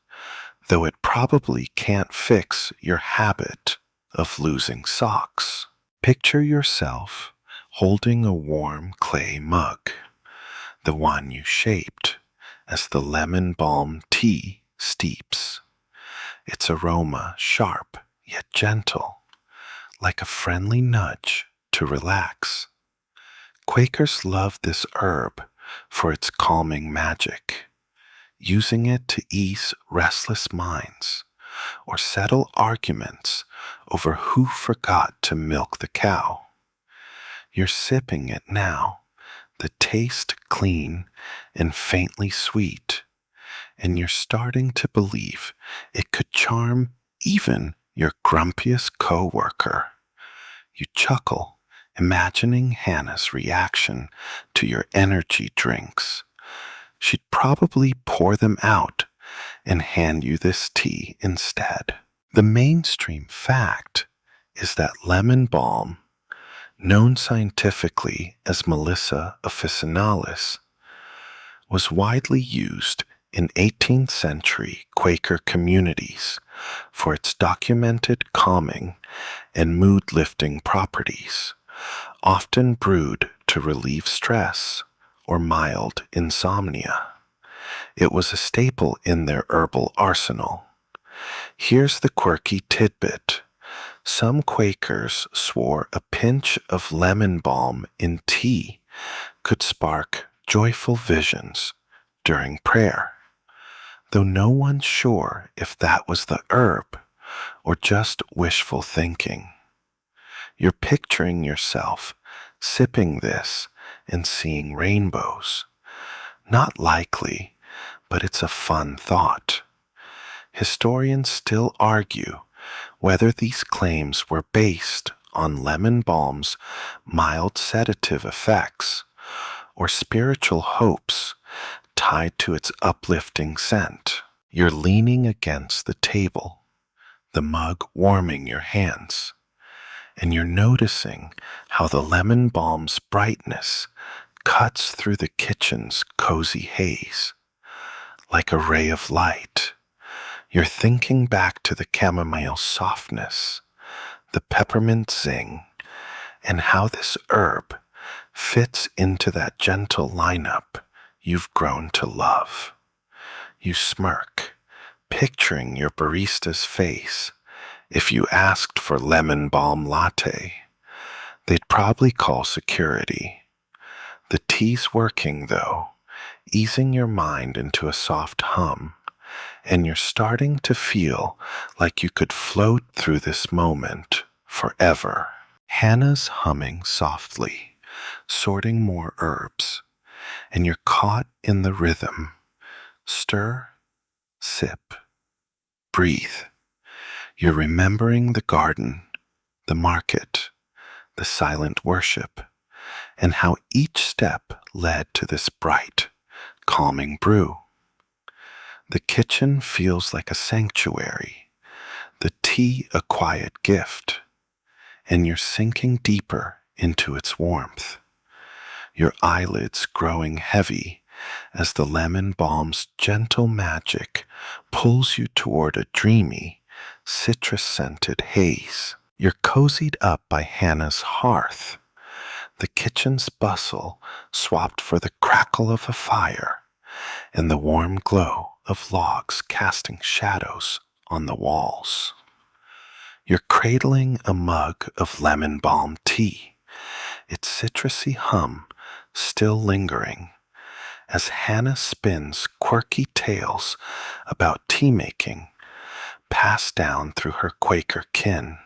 though it probably can't fix your habit of losing socks. Picture yourself holding a warm clay mug, the one you shaped, as the lemon balm tea steeps, its aroma sharp yet gentle, like a friendly nudge to relax. Quakers love this herb for its calming magic, using it to ease restless minds or settle arguments over who forgot to milk the cow. You're sipping it now, the taste clean and faintly sweet, and you're starting to believe it could charm even your grumpiest coworker. You chuckle, imagining Hannah's reaction to your energy drinks. She'd probably pour them out and hand you this tea instead. The mainstream fact is that lemon balm, known scientifically as Melissa officinalis, was widely used in 18th century Quaker communities for its documented calming and mood-lifting properties, often brewed to relieve stress or mild insomnia. It was a staple in their herbal arsenal. Here's the quirky tidbit. Some Quakers swore a pinch of lemon balm in tea could spark joyful visions during prayer, though no one's sure if that was the herb or just wishful thinking. You're picturing yourself sipping this and seeing rainbows. Not likely, but it's a fun thought. Historians still argue whether these claims were based on lemon balm's mild sedative effects or spiritual hopes tied to its uplifting scent. You're leaning against the table, the mug warming your hands, and you're noticing how the lemon balm's brightness cuts through the kitchen's cozy haze. Like a ray of light, you're thinking back to the chamomile softness, the peppermint zing, and how this herb fits into that gentle lineup you've grown to love. You smirk, picturing your barista's face. If you asked for lemon balm latte, they'd probably call security. The tea's working, though, easing your mind into a soft hum, and you're starting to feel like you could float through this moment forever. Hannah's humming softly, sorting more herbs, and you're caught in the rhythm. Stir, sip, breathe. You're remembering the garden, the market, the silent worship, and how each step led to this bright, calming brew. The kitchen feels like a sanctuary, the tea a quiet gift, and you're sinking deeper into its warmth. Your eyelids growing heavy as the lemon balm's gentle magic pulls you toward a dreamy, citrus-scented haze. You're cozied up by Hannah's hearth, the kitchen's bustle swapped for the crackle of a fire and the warm glow of logs casting shadows on the walls. You're cradling a mug of lemon balm tea, its citrusy hum still lingering, as Hannah spins quirky tales about tea making passed down through her Quaker kin.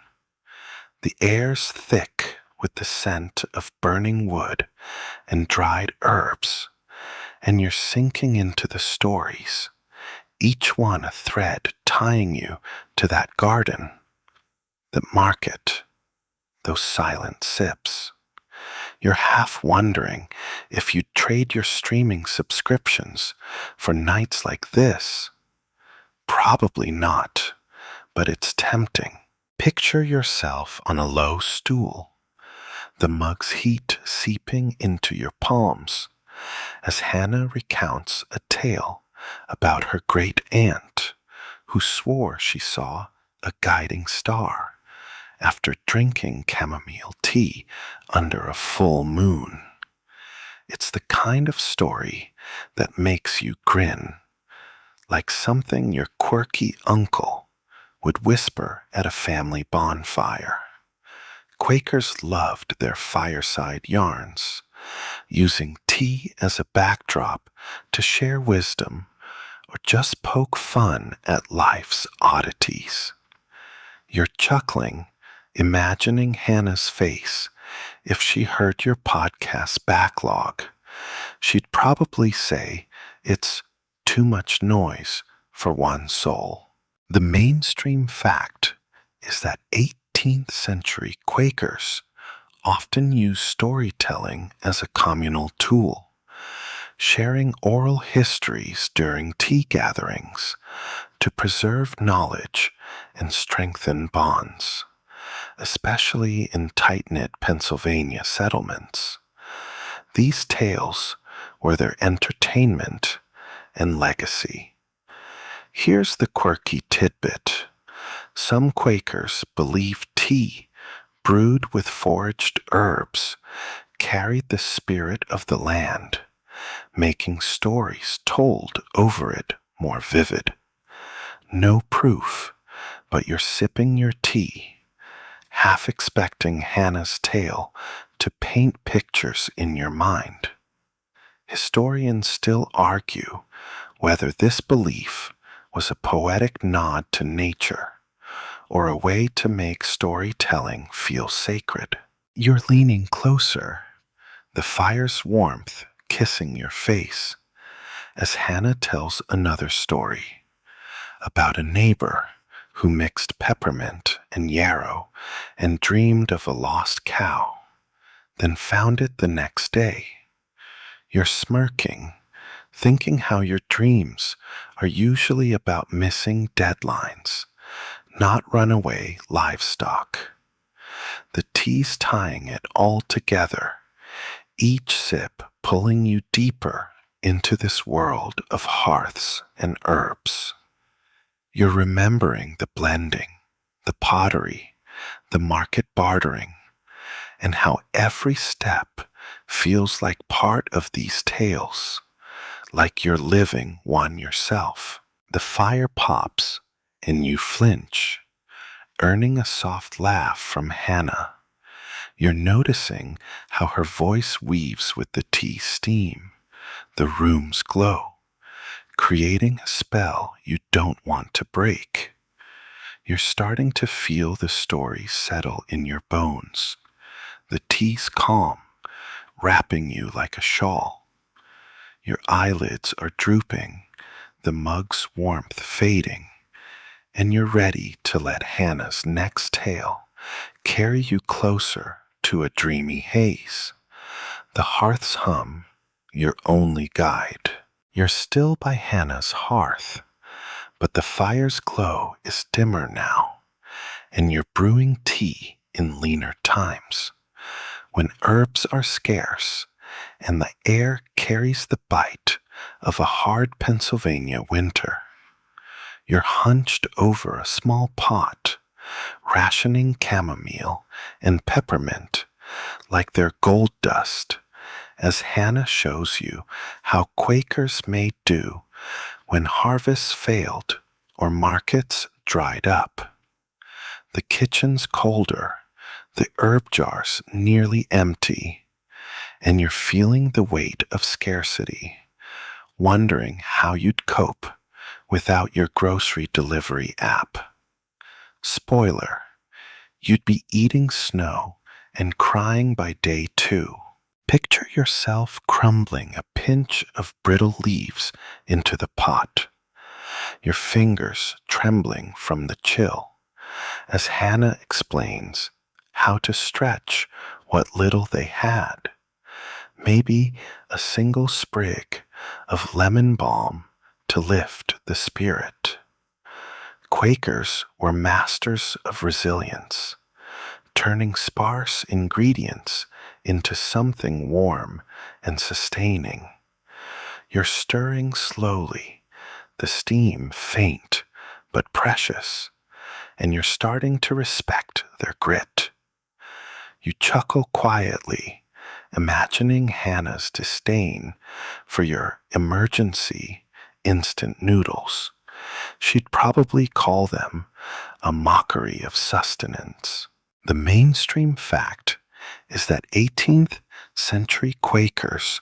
The air's thick with the scent of burning wood and dried herbs, and you're sinking into the stories, each one a thread tying you to that garden, that market, those silent sips. You're half wondering if you'd trade your streaming subscriptions for nights like this. Probably not, but it's tempting. Picture yourself on a low stool, the mug's heat seeping into your palms, as Hannah recounts a tale about her great aunt who swore she saw a guiding star after drinking chamomile tea under a full moon. It's the kind of story that makes you grin, like something your quirky uncle would whisper at a family bonfire. Quakers loved their fireside yarns, using tea as a backdrop to share wisdom or just poke fun at life's oddities. You're chuckling, imagining Hannah's face if she heard your podcast backlog. She'd probably say it's too much noise for one soul. The mainstream fact is that 18th century Quakers often used storytelling as a communal tool, sharing oral histories during tea gatherings to preserve knowledge and strengthen bonds, especially in tight-knit Pennsylvania settlements. These tales were their entertainment and legacy. Here's the quirky tidbit. Some Quakers believe tea brewed with foraged herbs carried the spirit of the land, making stories told over it more vivid. No proof, but you're sipping your tea, half expecting Hannah's tale to paint pictures in your mind. Historians still argue whether this belief was a poetic nod to nature or a way to make storytelling feel sacred. You're leaning closer, the fire's warmth kissing your face, as Hannah tells another story about a neighbor who mixed peppermint and yarrow and dreamed of a lost cow, then found it the next day. You're smirking, thinking how your dreams are usually about missing deadlines, not runaway livestock. The tea's tying it all together, each sip pulling you deeper into this world of hearths and herbs. You're remembering the blending, the pottery, the market bartering, and how every step feels like part of these tales, like you're living one yourself. The fire pops and you flinch, earning a soft laugh from Hannah. You're noticing how her voice weaves with the tea steam, the room's glow, creating a spell you don't want to break. You're starting to feel the story settle in your bones, the tea's calm, wrapping you like a shawl. Your eyelids are drooping, the mug's warmth fading, and you're ready to let Hannah's next tale carry you closer to a dreamy haze. The hearth's hum, your only guide. You're still by Hannah's hearth, but the fire's glow is dimmer now, and you're brewing tea in leaner times, when herbs are scarce and the air carries the bite of a hard Pennsylvania winter. You're hunched over a small pot, rationing chamomile and peppermint like they're gold dust, as Hannah shows you how Quakers made do when harvests failed or markets dried up. The kitchen's colder, the herb jars nearly empty, and you're feeling the weight of scarcity, wondering how you'd cope without your grocery delivery app. Spoiler, you'd be eating snow and crying by day 2. Picture yourself crumbling a pinch of brittle leaves into the pot, your fingers trembling from the chill, as Hannah explains how to stretch what little they had. Maybe a single sprig of lemon balm to lift the spirit. Quakers were masters of resilience, turning sparse ingredients into something warm and sustaining. You're stirring slowly, the steam faint but precious, and you're starting to respect their grit. You chuckle quietly, imagining Hannah's disdain for your emergency instant noodles. She'd probably call them a mockery of sustenance. The mainstream fact is that 18th century Quakers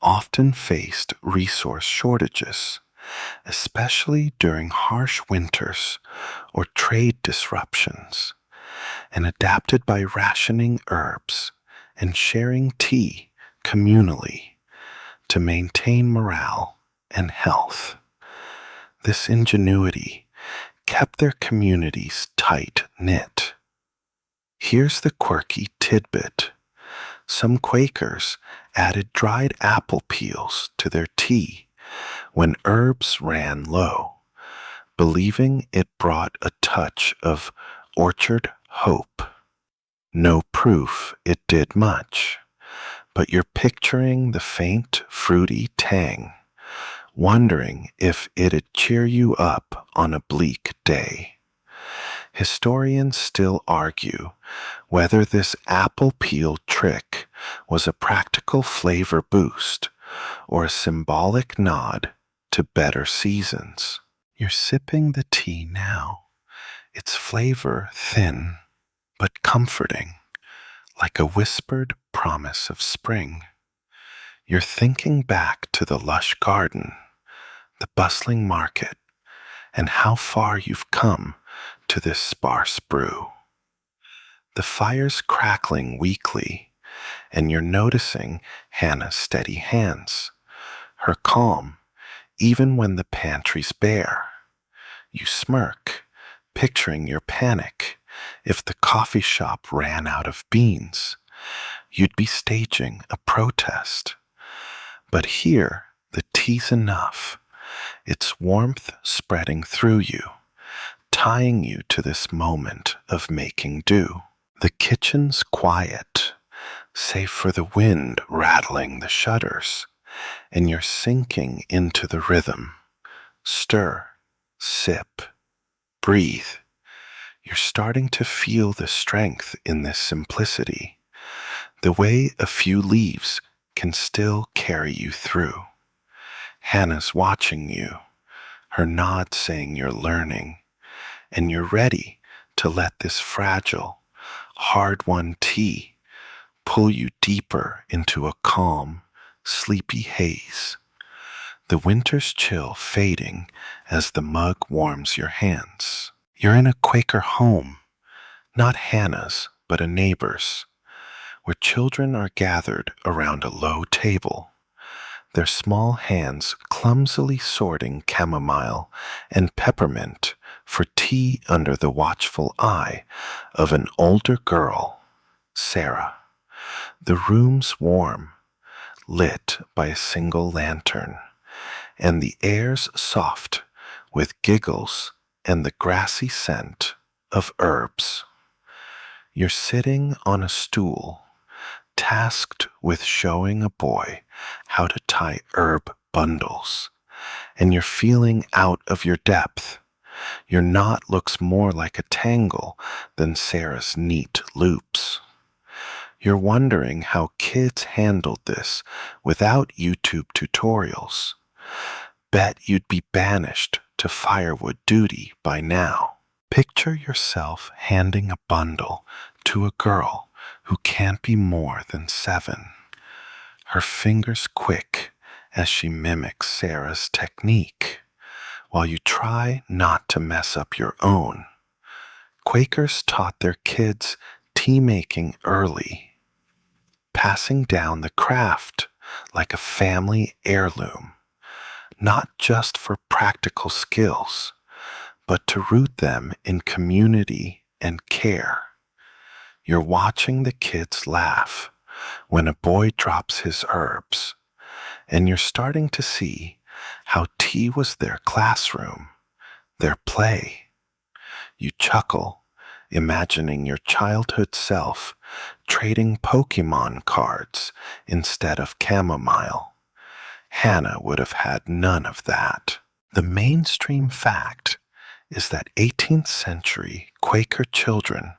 often faced resource shortages, especially during harsh winters or trade disruptions, and adapted by rationing herbs and sharing tea communally to maintain morale and health. This ingenuity kept their communities tight-knit. Here's the quirky tidbit. Some Quakers added dried apple peels to their tea when herbs ran low, believing it brought a touch of orchard hope. No proof it did much, but you're picturing the faint, fruity tang, wondering if it'd cheer you up on a bleak day. Historians still argue whether this apple peel trick was a practical flavor boost or a symbolic nod to better seasons. You're sipping the tea now, its flavor thin but comforting, like a whispered promise of spring. You're thinking back to the lush garden, the bustling market, and how far you've come to this sparse brew. The fire's crackling weakly, and you're noticing Hannah's steady hands, her calm, even when the pantry's bare. You smirk, picturing your panic. If the coffee shop ran out of beans, you'd be staging a protest. But here, the tea's enough. Its warmth spreading through you, tying you to this moment of making do. The kitchen's quiet, save for the wind rattling the shutters, and you're sinking into the rhythm. Stir, sip, breathe. You're starting to feel the strength in this simplicity, the way a few leaves can still carry you through. Hannah's watching you, her nod saying you're learning, and you're ready to let this fragile, hard-won tea pull you deeper into a calm, sleepy haze. The winter's chill fading as the mug warms your hands. You're in a Quaker home, not Hannah's, but a neighbor's, where children are gathered around a low table, their small hands clumsily sorting chamomile and peppermint for tea under the watchful eye of an older girl, Sarah. The room's warm, lit by a single lantern, and the air's soft with giggles and the grassy scent of herbs. You're sitting on a stool, tasked with showing a boy how to tie herb bundles, and you're feeling out of your depth. Your knot looks more like a tangle than Sarah's neat loops. You're wondering how kids handled this without YouTube tutorials. Bet you'd be banished to firewood duty by now. Picture yourself handing a bundle to a girl who can't be more than 7. Her fingers quick as she mimics Sarah's technique, while you try not to mess up your own. Quakers taught their kids tea making early, passing down the craft like a family heirloom, not just for practical skills, but to root them in community and care. You're watching the kids laugh when a boy drops his herbs, and you're starting to see how tea was their classroom, their play. You chuckle, imagining your childhood self trading Pokemon cards instead of chamomile. Hannah would have had none of that. The mainstream fact is that 18th century Quaker children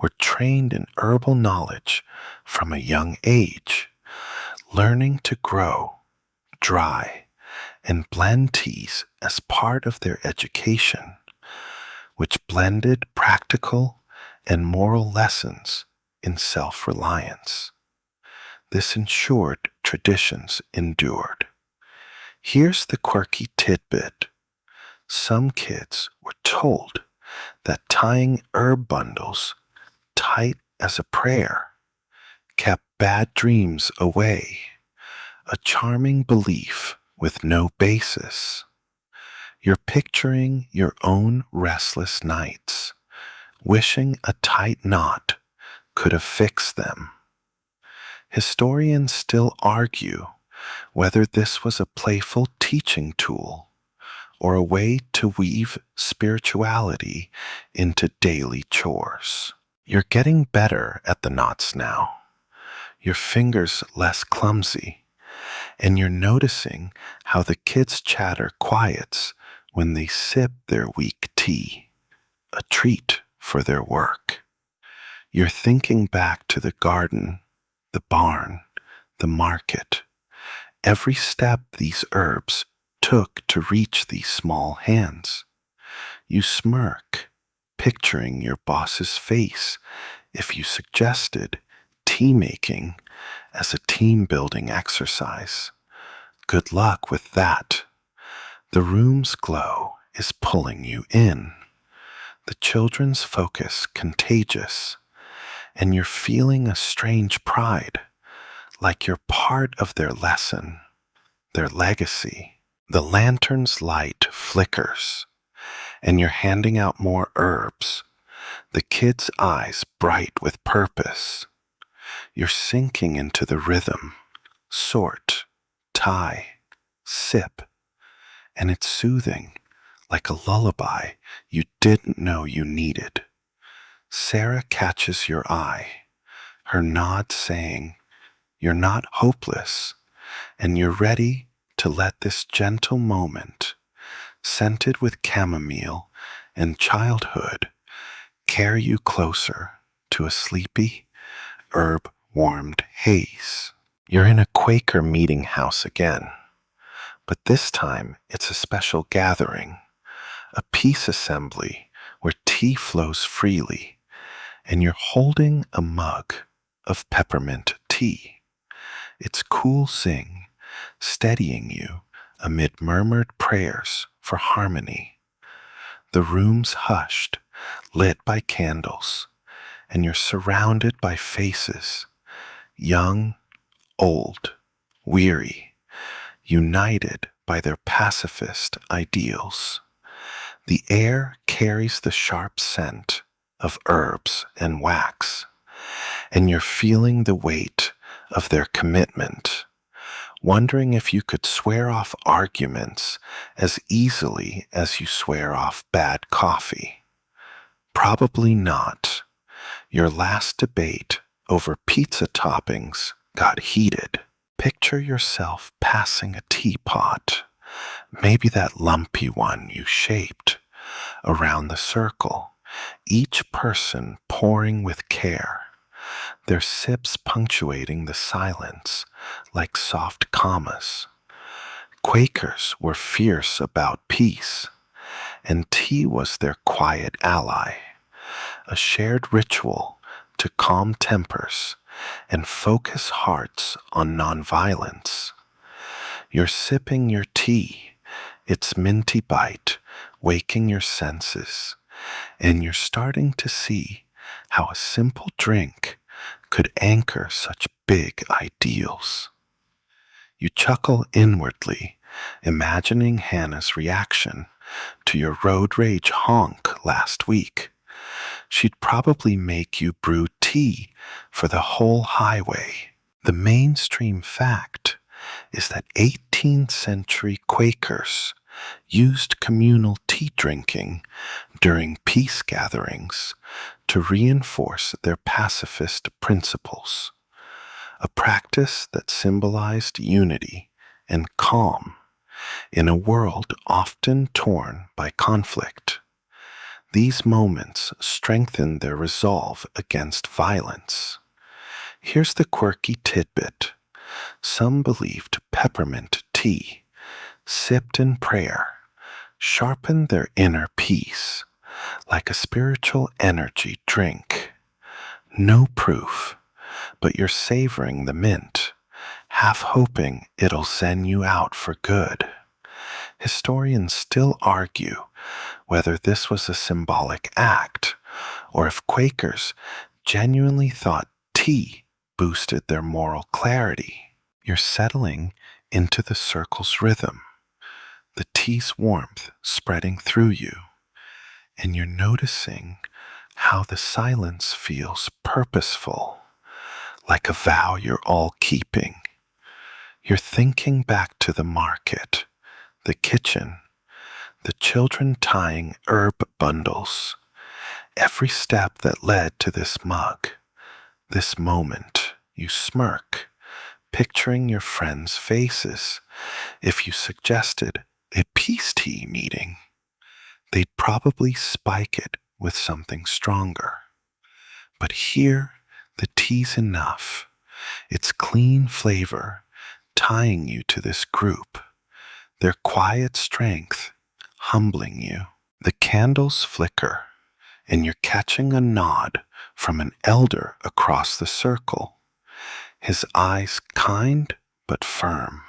were trained in herbal knowledge from a young age, learning to grow, dry, and blend teas as part of their education, which blended practical and moral lessons in self-reliance. This ensured traditions endured. Here's the quirky tidbit. Some kids were told that tying herb bundles tight as a prayer kept bad dreams away, a charming belief with no basis. You're picturing your own restless nights, wishing a tight knot could have fixed them. Historians still argue whether this was a playful teaching tool or a way to weave spirituality into daily chores. You're getting better at the knots now, your fingers less clumsy, and you're noticing how the kids' chatter quiets when they sip their weak tea, a treat for their work. You're thinking back to the garden, the barn, the market, every step these herbs took to reach these small hands. You smirk, picturing your boss's face if you suggested tea making as a team building exercise. Good luck with that. The room's glow is pulling you in. The children's focus contagious, and you're feeling a strange pride, like you're part of their lesson, their legacy. The lantern's light flickers, and you're handing out more herbs, the kids' eyes bright with purpose. You're sinking into the rhythm, sort, tie, sip, and it's soothing, like a lullaby you didn't know you needed. Sarah catches your eye, her nod saying, "You're not hopeless, and you're ready to let this gentle moment, scented with chamomile and childhood, carry you closer to a sleepy, herb-warmed haze." You're in a Quaker meeting house again, but this time it's a special gathering, a peace assembly where tea flows freely, and you're holding a mug of peppermint tea. Its cool zing steadying you amid murmured prayers for harmony. The room's hushed, lit by candles, and you're surrounded by faces, young, old, weary, united by their pacifist ideals. The air carries the sharp scent of herbs and wax, and you're feeling the weight of their commitment, wondering if you could swear off arguments as easily as you swear off bad coffee. Probably not. Your last debate over pizza toppings got heated. Picture yourself passing a teapot, maybe that lumpy one you shaped, around the circle, each person pouring with care, their sips punctuating the silence like soft commas. Quakers were fierce about peace, and tea was their quiet ally, a shared ritual to calm tempers and focus hearts on nonviolence. You're sipping your tea, its minty bite waking your senses, and you're starting to see how a simple drink could anchor such big ideals. You chuckle inwardly, imagining Hannah's reaction to your road rage honk last week. She'd probably make you brew tea for the whole highway. The mainstream fact is that 18th century Quakers used communal tea drinking during peace gatherings to reinforce their pacifist principles, a practice that symbolized unity and calm in a world often torn by conflict. These moments strengthen their resolve against violence. Here's the quirky tidbit. Some believed peppermint tea, sipped in prayer, sharpened their inner peace, like a spiritual energy drink. No proof, but you're savoring the mint, half hoping it'll zen you out for good. Historians still argue whether this was a symbolic act, or if Quakers genuinely thought tea boosted their moral clarity. You're settling into the circle's rhythm, the tea's warmth spreading through you, and you're noticing how the silence feels purposeful, like a vow you're all keeping. You're thinking back to the market, the kitchen, the children tying herb bundles, every step that led to this mug, this moment. You smirk, picturing your friends' faces. If you suggested a peace tea meeting, they'd probably spike it with something stronger. But here, the tea's enough. Its clean flavor tying you to this group, their quiet strength humbling you. The candles flicker, and you're catching a nod from an elder across the circle, his eyes kind but firm.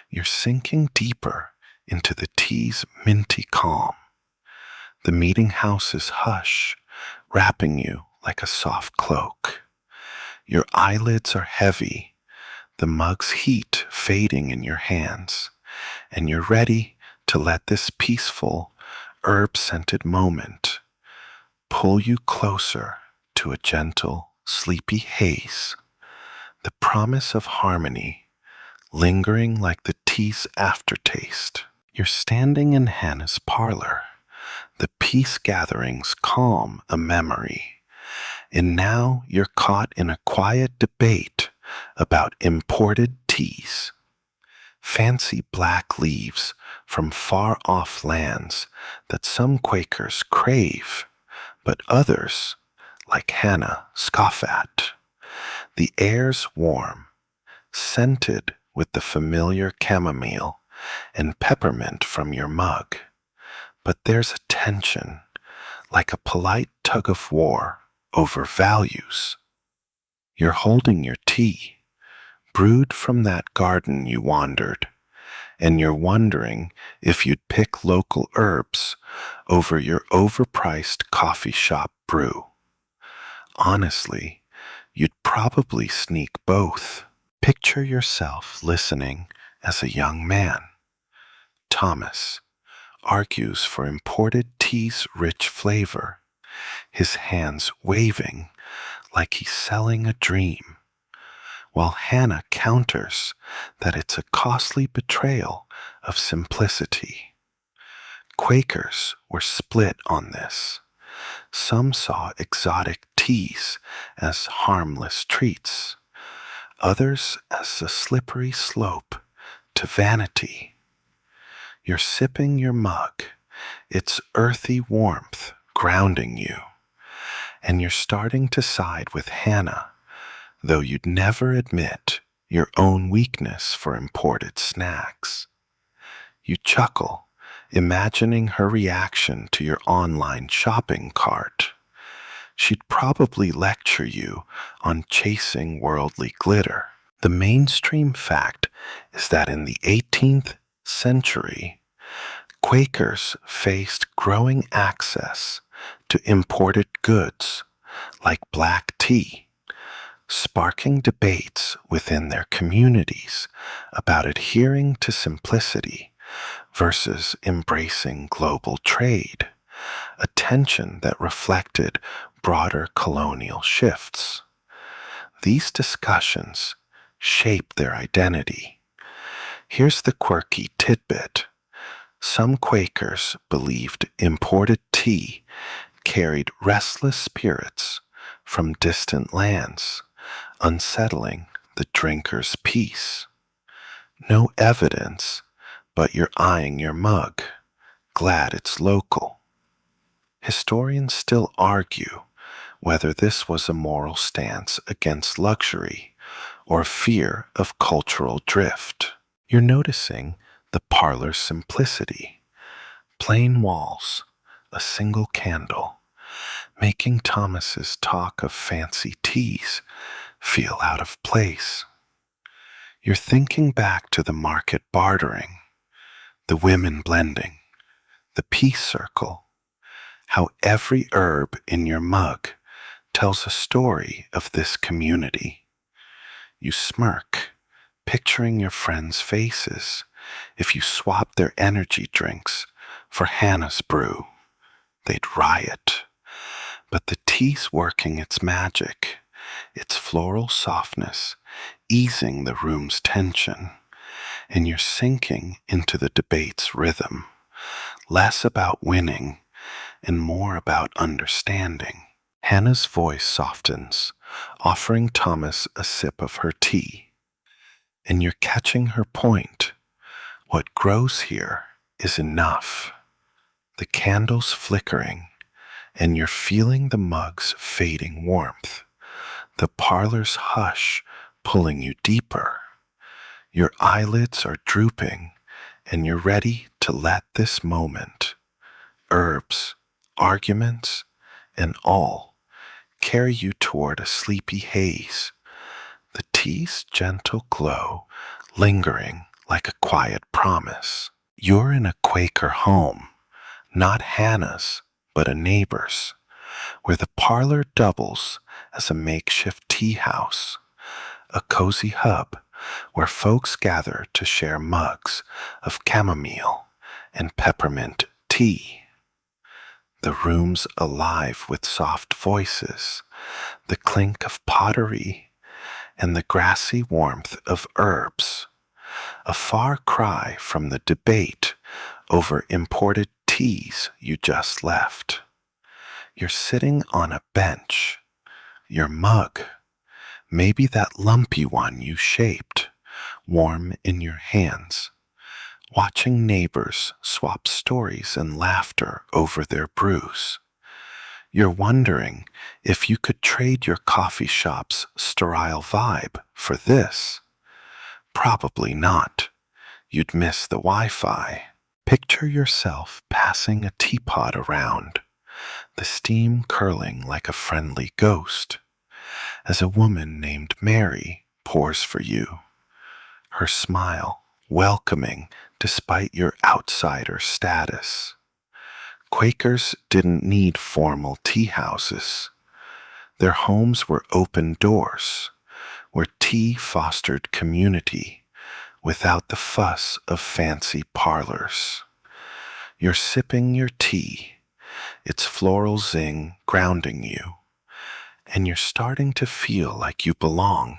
You're sinking deeper into the tea's minty calm. The meeting house's hush, wrapping you like a soft cloak. Your eyelids are heavy, the mug's heat fading in your hands, and you're ready to let this peaceful, herb-scented moment pull you closer to a gentle, sleepy haze, the promise of harmony lingering like the tea's aftertaste. You're standing in Hannah's parlor, the peace gatherings calm a memory, and now you're caught in a quiet debate about imported teas. Fancy black leaves from far-off lands that some Quakers crave, but others, like Hannah, scoff at. The air's warm, scented with the familiar chamomile and peppermint from your mug, but there's a tension, like a polite tug of war over values. You're holding your tea, brewed from that garden you wandered, and you're wondering if you'd pick local herbs over your overpriced coffee shop brew. Honestly, you'd probably sneak both. Picture yourself listening as a young man. Thomas argues for imported tea's rich flavor, his hands waving like he's selling a dream, while Hannah counters that it's a costly betrayal of simplicity. Quakers were split on this. Some saw exotic teas as harmless treats, others as a slippery slope to vanity. You're sipping your mug, its earthy warmth grounding you, and you're starting to side with Hannah, though you'd never admit your own weakness for imported snacks. You chuckle, imagining her reaction to your online shopping cart. She'd probably lecture you on chasing worldly glitter. The mainstream fact is that in the 18th century, Quakers faced growing access to imported goods like black tea, sparking debates within their communities about adhering to simplicity versus embracing global trade, a tension that reflected broader colonial shifts. These discussions shape their identity. Here's the quirky tidbit. Some Quakers believed imported tea carried restless spirits from distant lands, unsettling the drinker's peace. No evidence, but you're eyeing your mug, glad it's local. Historians still argue whether this was a moral stance against luxury or fear of cultural drift. You're noticing the parlor's simplicity, plain walls, a single candle, making Thomas's talk of fancy teas feel out of place. You're thinking back to the market bartering, the women blending, the peace circle, how every herb in your mug tells a story of this community. You smirk, picturing your friends' faces if you swap their energy drinks for Hannah's brew. They'd riot. But the tea's working its magic, its floral softness easing the room's tension, and you're sinking into the debate's rhythm, less about winning and more about understanding. Hannah's voice softens, offering Thomas a sip of her tea, and you're catching her point. What grows here is enough. The candles flickering, and you're feeling the mug's fading warmth, the parlor's hush pulling you deeper. Your eyelids are drooping, and you're ready to let this moment, herbs, arguments, and all, carry you toward a sleepy haze, the tea's gentle glow lingering like a quiet promise. You're in a Quaker home, not Hannah's, but a neighbor's, where the parlor doubles as a makeshift tea house, a cozy hub where folks gather to share mugs of chamomile and peppermint tea. The room's alive with soft voices, the clink of pottery, and the grassy warmth of herbs, a far cry from the debate over imported teas you just left. You're sitting on a bench, your mug, maybe that lumpy one you shaped, warm in your hands, watching neighbors swap stories and laughter over their brews. You're wondering if you could trade your coffee shop's sterile vibe for this. Probably not. You'd miss the Wi-Fi. Picture yourself passing a teapot around, the steam curling like a friendly ghost, as a woman named Mary pours for you, her smile welcoming despite your outsider status. Quakers didn't need formal tea houses. Their homes were open doors, where tea fostered community without the fuss of fancy parlors. You're sipping your tea, its floral zing grounding you, and you're starting to feel like you belong,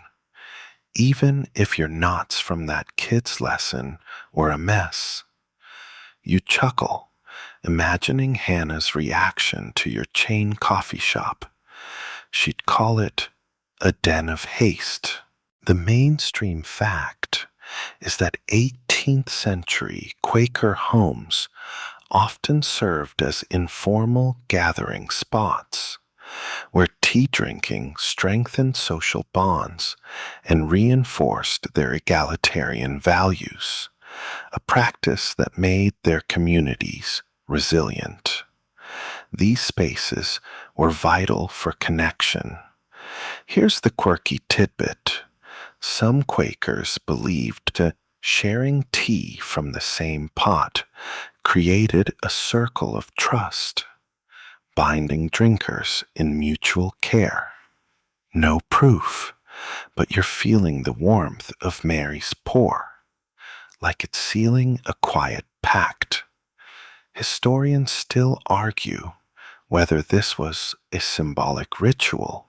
even if your knots from that kid's lesson were a mess. You chuckle, imagining Hannah's reaction to your chain coffee shop. She'd call it a den of haste. The mainstream fact is that 18th century Quaker homes often served as informal gathering spots, where tea drinking strengthened social bonds and reinforced their egalitarian values, a practice that made their communities resilient. These spaces were vital for connection. Here's the quirky tidbit. Some Quakers believed that sharing tea from the same pot created a circle of trust, binding drinkers in mutual care. No proof, but you're feeling the warmth of Mary's pour, like it's sealing a quiet pact. Historians still argue whether this was a symbolic ritual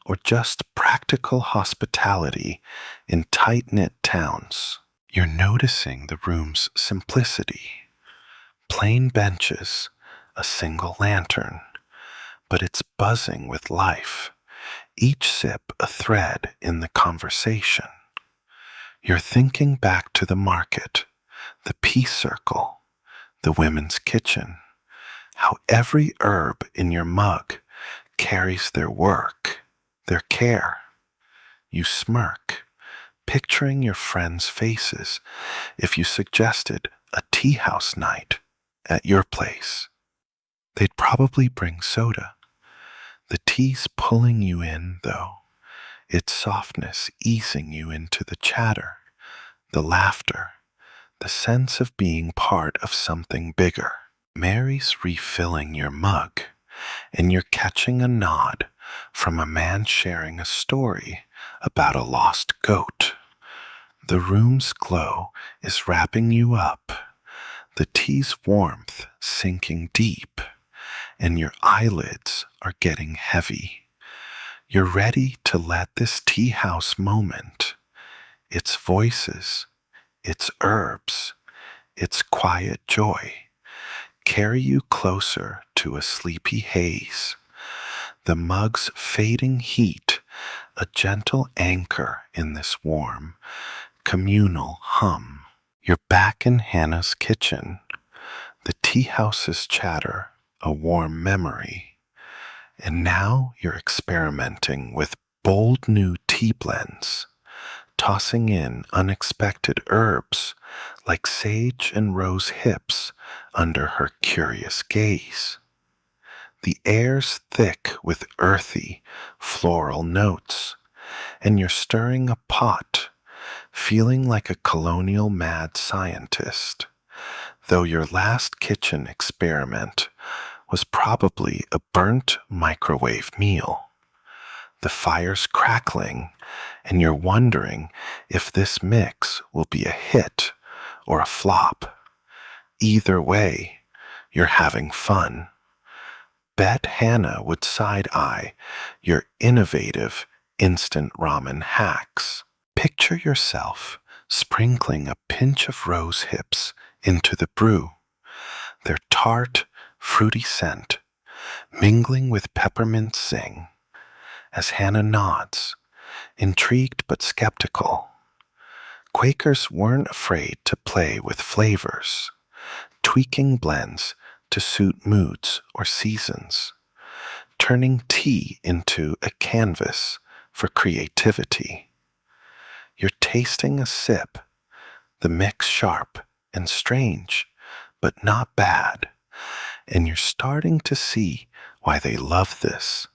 or just practical hospitality in tight-knit towns. You're noticing the room's simplicity. Plain benches, a single lantern, but it's buzzing with life, each sip a thread in the conversation. You're thinking back to the market, the peace circle, the women's kitchen, how every herb in your mug carries their work, their care. You smirk, picturing your friends' faces if you suggested a tea house night at your place. They'd probably bring soda. The tea's pulling you in, though, its softness easing you into the chatter, the laughter, the sense of being part of something bigger. Mary's refilling your mug, and you're catching a nod from a man sharing a story about a lost goat. The room's glow is wrapping you up, the tea's warmth sinking deep, and your eyelids are getting heavy. You're ready to let this tea house moment, its voices, its herbs, its quiet joy, carry you closer to a sleepy haze. The mug's fading heat, a gentle anchor in this warm, communal hum. You're back in Hannah's kitchen, the tea house's chatter a warm memory. And now you're experimenting with bold new tea blends, tossing in unexpected herbs like sage and rose hips under her curious gaze. The air's thick with earthy, floral notes, and you're stirring a pot, feeling like a colonial mad scientist, though your last kitchen experiment was probably a burnt microwave meal. The fire's crackling, and you're wondering if this mix will be a hit or a flop. Either way, you're having fun. Bet Hannah would side-eye your innovative instant ramen hacks. Picture yourself sprinkling a pinch of rose hips into the brew, their tart, fruity scent mingling with peppermint zing, as Hannah nods, intrigued but skeptical. Quakers weren't afraid to play with flavors, tweaking blends to suit moods or seasons, turning tea into a canvas for creativity. You're tasting a sip, the mix sharp and strange, but not bad, and you're starting to see why they love this.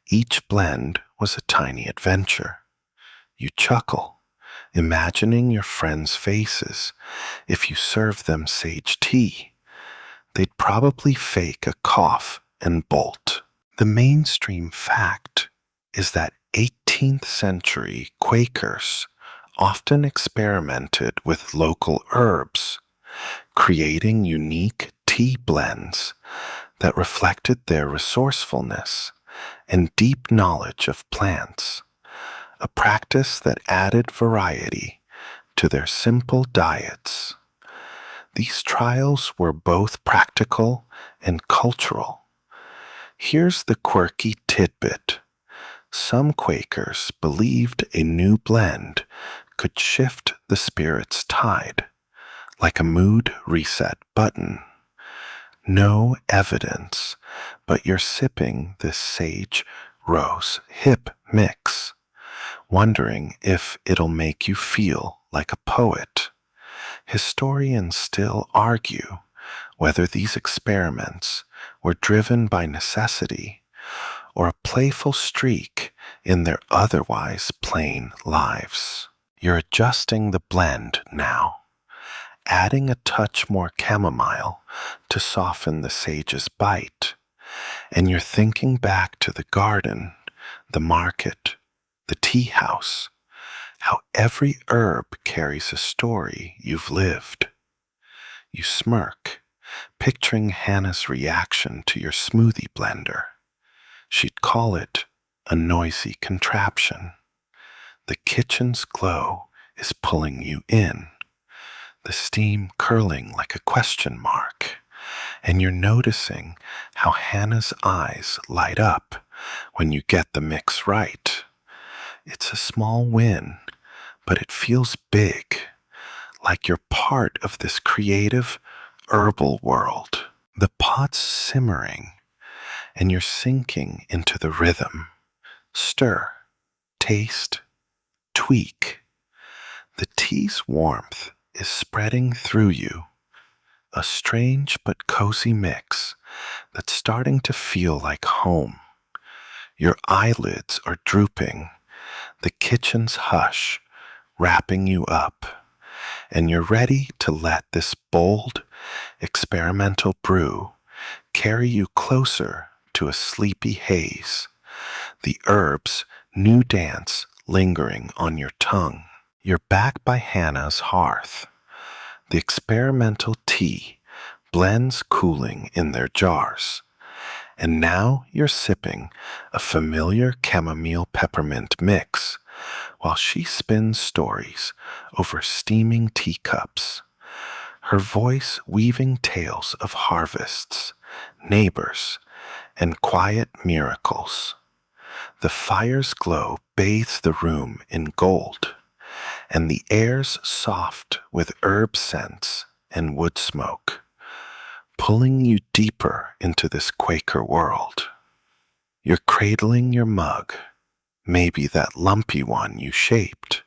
Each blend was a tiny adventure. You chuckle, imagining your friends' faces if you serve them sage tea. They'd probably fake a cough and bolt. The mainstream fact is that 18th century Quakers often experimented with local herbs, creating unique tea blends that reflected their resourcefulness and deep knowledge of plants, a practice that added variety to their simple diets. These trials were both practical and cultural. Here's the quirky tidbit. Some Quakers believed a new blend could shift the spirit's tide, like a mood reset button. No evidence, but you're sipping this sage rose hip mix, wondering if it'll make you feel like a poet. Historians still argue whether these experiments were driven by necessity or a playful streak in their otherwise plain lives. You're adjusting the blend now, adding a touch more chamomile to soften the sage's bite, and you're thinking back to the garden, the market, the tea house, how every herb carries a story you've lived. You smirk, picturing Hannah's reaction to your smoothie blender. She'd call it a noisy contraption. The kitchen's glow is pulling you in, the steam curling like a question mark, and you're noticing how Hannah's eyes light up when you get the mix right. It's a small win, but it feels big, like you're part of this creative herbal world. The pot's simmering, and you're sinking into the rhythm. Stir, taste, tweak. The tea's warmth is spreading through you, a strange but cozy mix that's starting to feel like home. Your eyelids are drooping, the kitchen's hush wrapping you up, and you're ready to let this bold, experimental brew carry you closer to a sleepy haze, the herb's new dance lingering on your tongue. You're back by Hannah's hearth. The experimental tea blends cooling in their jars, and now you're sipping a familiar chamomile peppermint mix while she spins stories over steaming teacups, her voice weaving tales of harvests, neighbors, and quiet miracles. The fire's glow bathes the room in gold, and the air's soft with herb scents and wood smoke, pulling you deeper into this Quaker world. You're cradling your mug, maybe that lumpy one you shaped,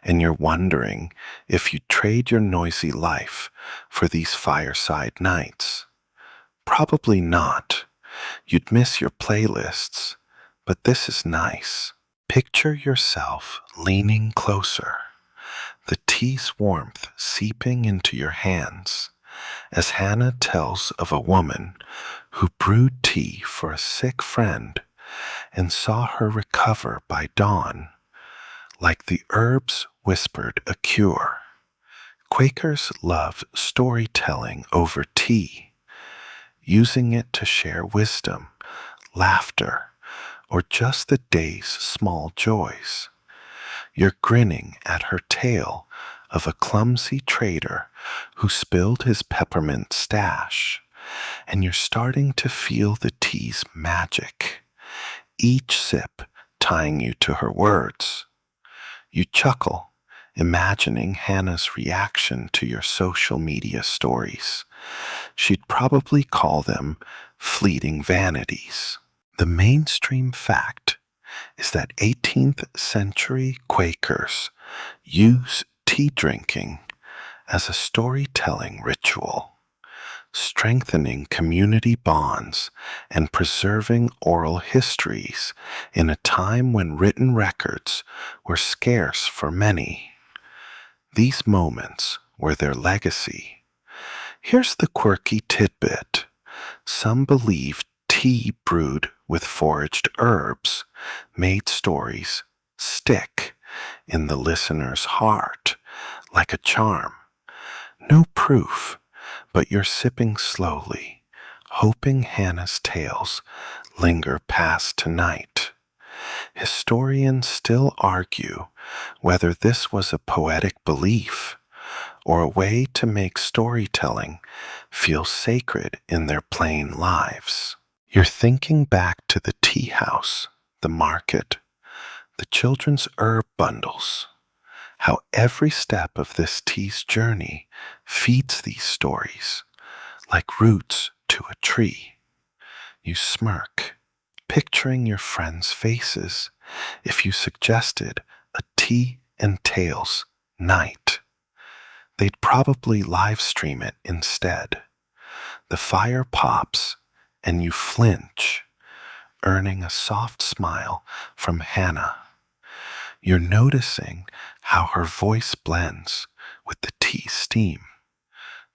and you're wondering if you'd trade your noisy life for these fireside nights. Probably not. You'd miss your playlists, but this is nice. Picture yourself leaning closer, the tea's warmth seeping into your hands, as Hannah tells of a woman who brewed tea for a sick friend and saw her recover by dawn, like the herbs whispered a cure. Quakers love storytelling over tea, using it to share wisdom, laughter, or just the day's small joys. You're grinning at her tale of a clumsy trader who spilled his peppermint stash, and you're starting to feel the tea's magic, each sip tying you to her words. You chuckle, imagining Hannah's reaction to your social media stories. She'd probably call them fleeting vanities. The mainstream fact is that 18th century Quakers use tea drinking as a storytelling ritual, strengthening community bonds and preserving oral histories in a time when written records were scarce for many. These moments were their legacy. Here's the quirky tidbit. Some believe tea brewed with foraged herbs made stories stick in the listener's heart like a charm. No proof, but you're sipping slowly, hoping Hannah's tales linger past tonight. Historians still argue whether this was a poetic belief or a way to make storytelling feel sacred in their plain lives. You're thinking back to the tea house, the market, the children's herb bundles, how every step of this tea's journey feeds these stories, like roots to a tree. You smirk, picturing your friends' faces if you suggested a tea and tales night. They'd probably live stream it instead. The fire pops, and you flinch, earning a soft smile from Hannah. You're noticing how her voice blends with the tea steam,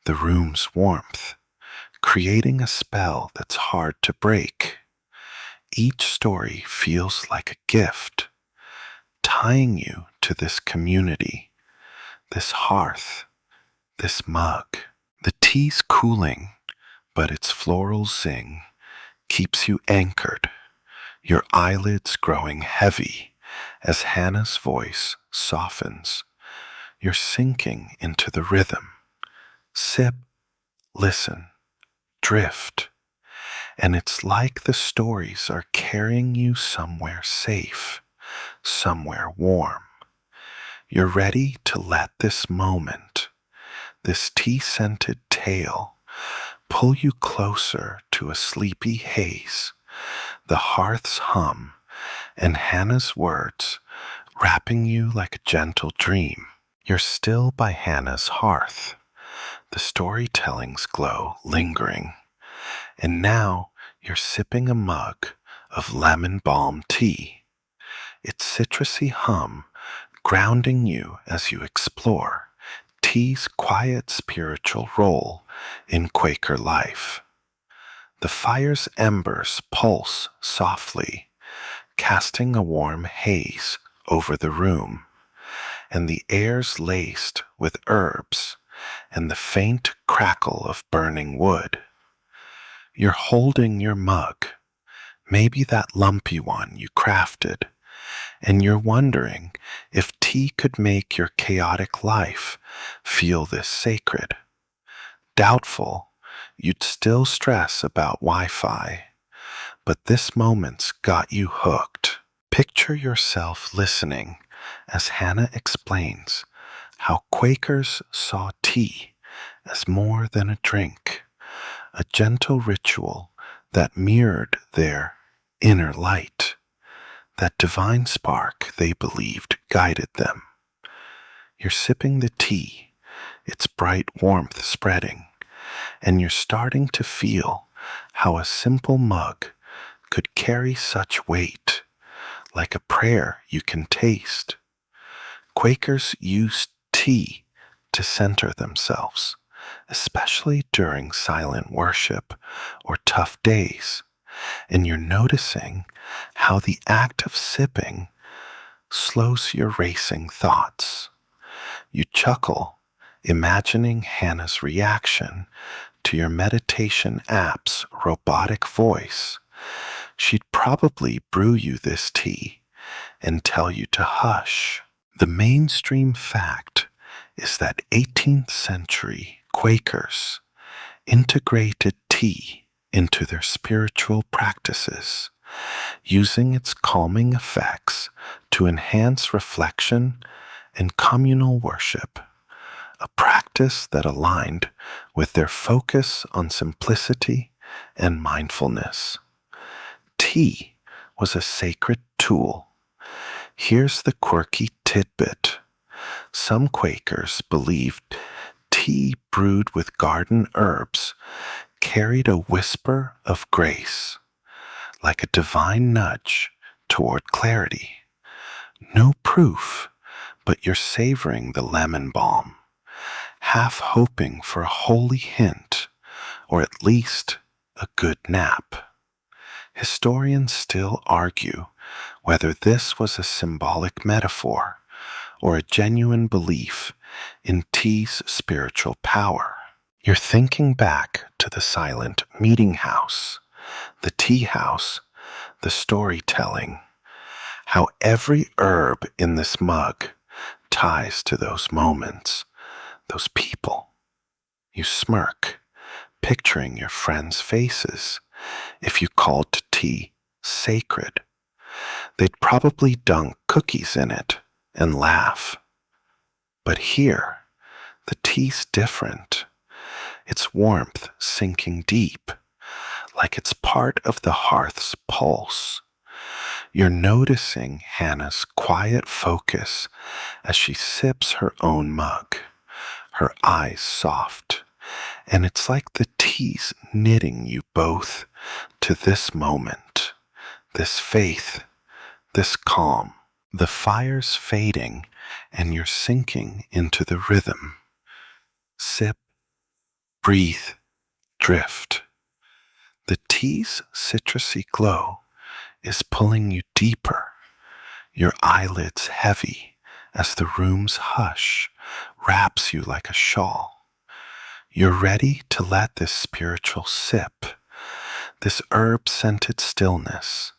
the room's warmth, creating a spell that's hard to break. Each story feels like a gift, tying you to this community, this hearth, this mug. The tea's cooling, but its floral zing keeps you anchored, your eyelids growing heavy as Hannah's voice softens. You're sinking into the rhythm. Sip, listen, drift. And it's like the stories are carrying you somewhere safe, somewhere warm. You're ready to let this moment, this tea-scented tale, pull you closer to a sleepy haze, the hearth's hum, and Hannah's words wrapping you like a gentle dream. You're still by Hannah's hearth, the storytelling's glow lingering, and now you're sipping a mug of lemon balm tea, its citrusy hum grounding you as you explore tea's quiet spiritual role in Quaker life. The fire's embers pulse softly, casting a warm haze over the room, and the air's laced with herbs and the faint crackle of burning wood. You're holding your mug, maybe that lumpy one you crafted, and you're wondering if tea could make your chaotic life feel this sacred. Doubtful, you'd still stress about Wi-Fi, but this moment's got you hooked. Picture yourself listening as Hannah explains how Quakers saw tea as more than a drink, a gentle ritual that mirrored their inner light, that divine spark they believed guided them. You're sipping the tea, its bright warmth spreading, and you're starting to feel how a simple mug could carry such weight, like a prayer you can taste. Quakers used tea to center themselves, especially during silent worship or tough days, and you're noticing how the act of sipping slows your racing thoughts. You chuckle, imagining Hannah's reaction to your meditation app's robotic voice. She'd probably brew you this tea and tell you to hush. The mainstream fact is that 18th century Quakers integrated tea into their spiritual practices, using its calming effects to enhance reflection and communal worship, a practice that aligned with their focus on simplicity and mindfulness. Tea was a sacred tool. Here's the quirky tidbit. Some Quakers believed tea brewed with garden herbs carried a whisper of grace, like a divine nudge toward clarity. No proof, but you're savoring the lemon balm, half hoping for a holy hint, or at least a good nap. Historians still argue whether this was a symbolic metaphor or a genuine belief in tea's spiritual power. You're thinking back to the silent meeting house, the tea house, the storytelling, how every herb in this mug ties to those moments, those people. You smirk, picturing your friends' faces. If you called tea sacred, they'd probably dunk cookies in it and laugh. But here, the tea's different. Its warmth sinking deep, like it's part of the hearth's pulse. You're noticing Hannah's quiet focus as she sips her own mug, her eyes soft, and it's like the tea's knitting you both to this moment, this faith, this calm. The fire's fading, and you're sinking into the rhythm. Sip, breathe, drift. The tea's citrusy glow is pulling you deeper, your eyelids heavy as the room's hush wraps you like a shawl. You're ready to let this spiritual sip, this herb-scented stillness,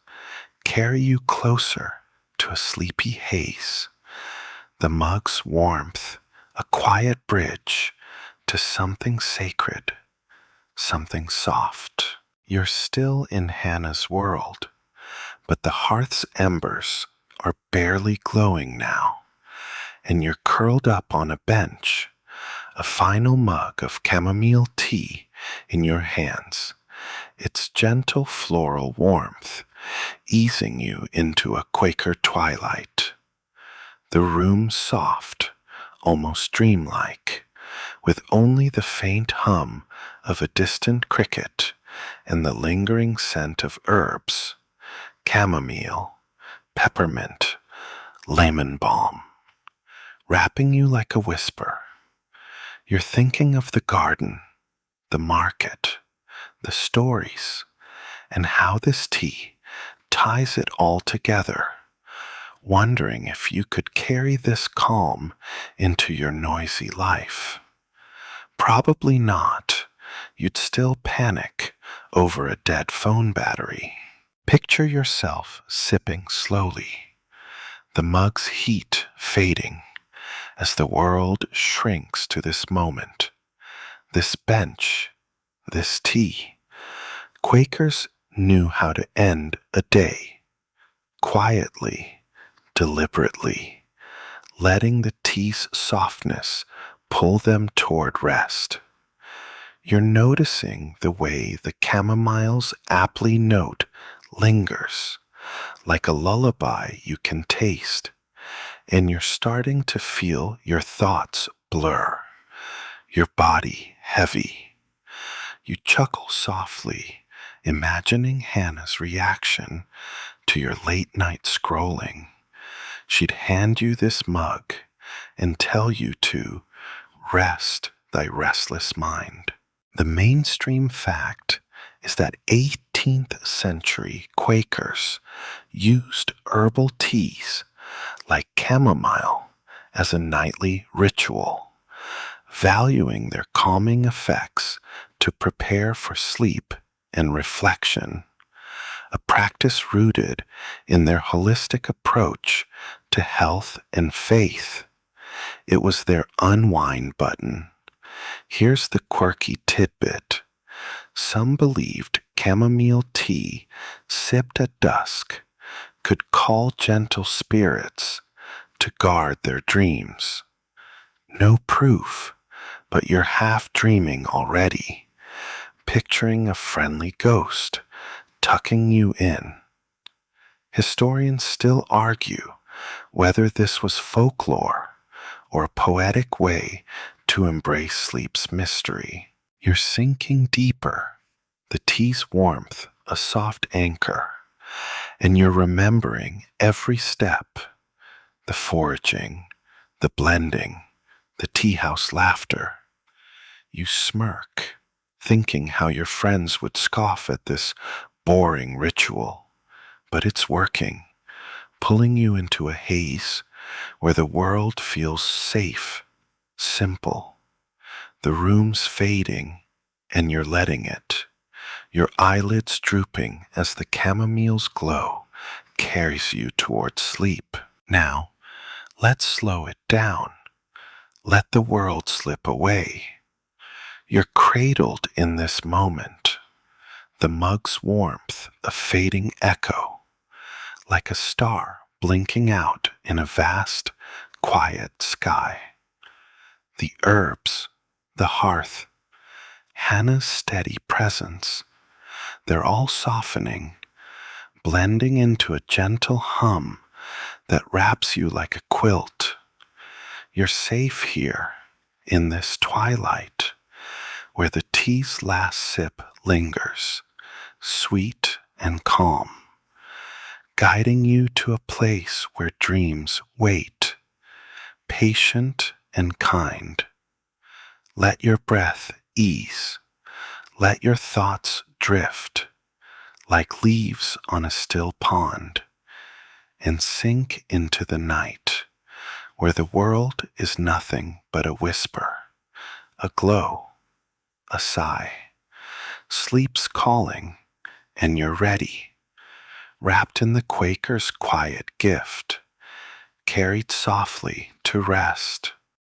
carry you closer to a sleepy haze. The mug's warmth, a quiet bridge to something sacred, something soft. You're still in Hannah's world, but the hearth's embers are barely glowing now, and you're curled up on a bench, a final mug of chamomile tea in your hands, its gentle floral warmth easing you into a Quaker twilight. The room soft, almost dreamlike, with only the faint hum of a distant cricket and the lingering scent of herbs, chamomile, peppermint, lemon balm, wrapping you like a whisper. You're thinking of the garden, the market, the stories, and how this tea ties it all together, wondering if you could carry this calm into your noisy life. Probably not. You'd still panic over a dead phone battery. Picture yourself sipping slowly, the mug's heat fading as the world shrinks to this moment, this bench, this tea. Quakers knew how to end a day, quietly, deliberately, letting the tea's softness pull them toward rest. You're noticing the way the chamomile's aptly note lingers like a lullaby you can taste, and you're starting to feel your thoughts blur, your body heavy. You chuckle softly, imagining Hannah's reaction to your late night scrolling. She'd hand you this mug and tell you to rest thy restless mind. The mainstream fact is that 18th century Quakers used herbal teas like chamomile as a nightly ritual, valuing their calming effects to prepare for sleep and reflection, a practice rooted in their holistic approach to health and faith. It was their unwind button. Here's the quirky tidbit. Some believed chamomile tea sipped at dusk could call gentle spirits to guard their dreams. No proof, but you're half dreaming already, picturing a friendly ghost tucking you in. Historians still argue whether this was folklore or a poetic way to embrace sleep's mystery. You're sinking deeper, the tea's warmth a soft anchor, and you're remembering every step, the foraging, the blending, the tea house laughter. You smirk, thinking how your friends would scoff at this boring ritual, but it's working, pulling you into a haze where the world feels safe, simple. The room's fading, and you're letting it, your eyelids drooping as the chamomile's glow carries you towards sleep. Now, let's slow it down. Let the world slip away. You're cradled in this moment, the mug's warmth a fading echo, like a star blinking out in a vast, quiet sky. The herbs, the hearth, Hannah's steady presence, they're all softening, blending into a gentle hum that wraps you like a quilt. You're safe here, in this twilight, where the tea's last sip lingers, sweet and calm, guiding you to a place where dreams wait, patient and kind. Let your breath ease, let your thoughts drift, like leaves on a still pond, and sink into the night, where the world is nothing but a whisper, a glow, a sigh. Sleep's calling, and you're ready, wrapped in the Quaker's quiet gift, carried softly to rest.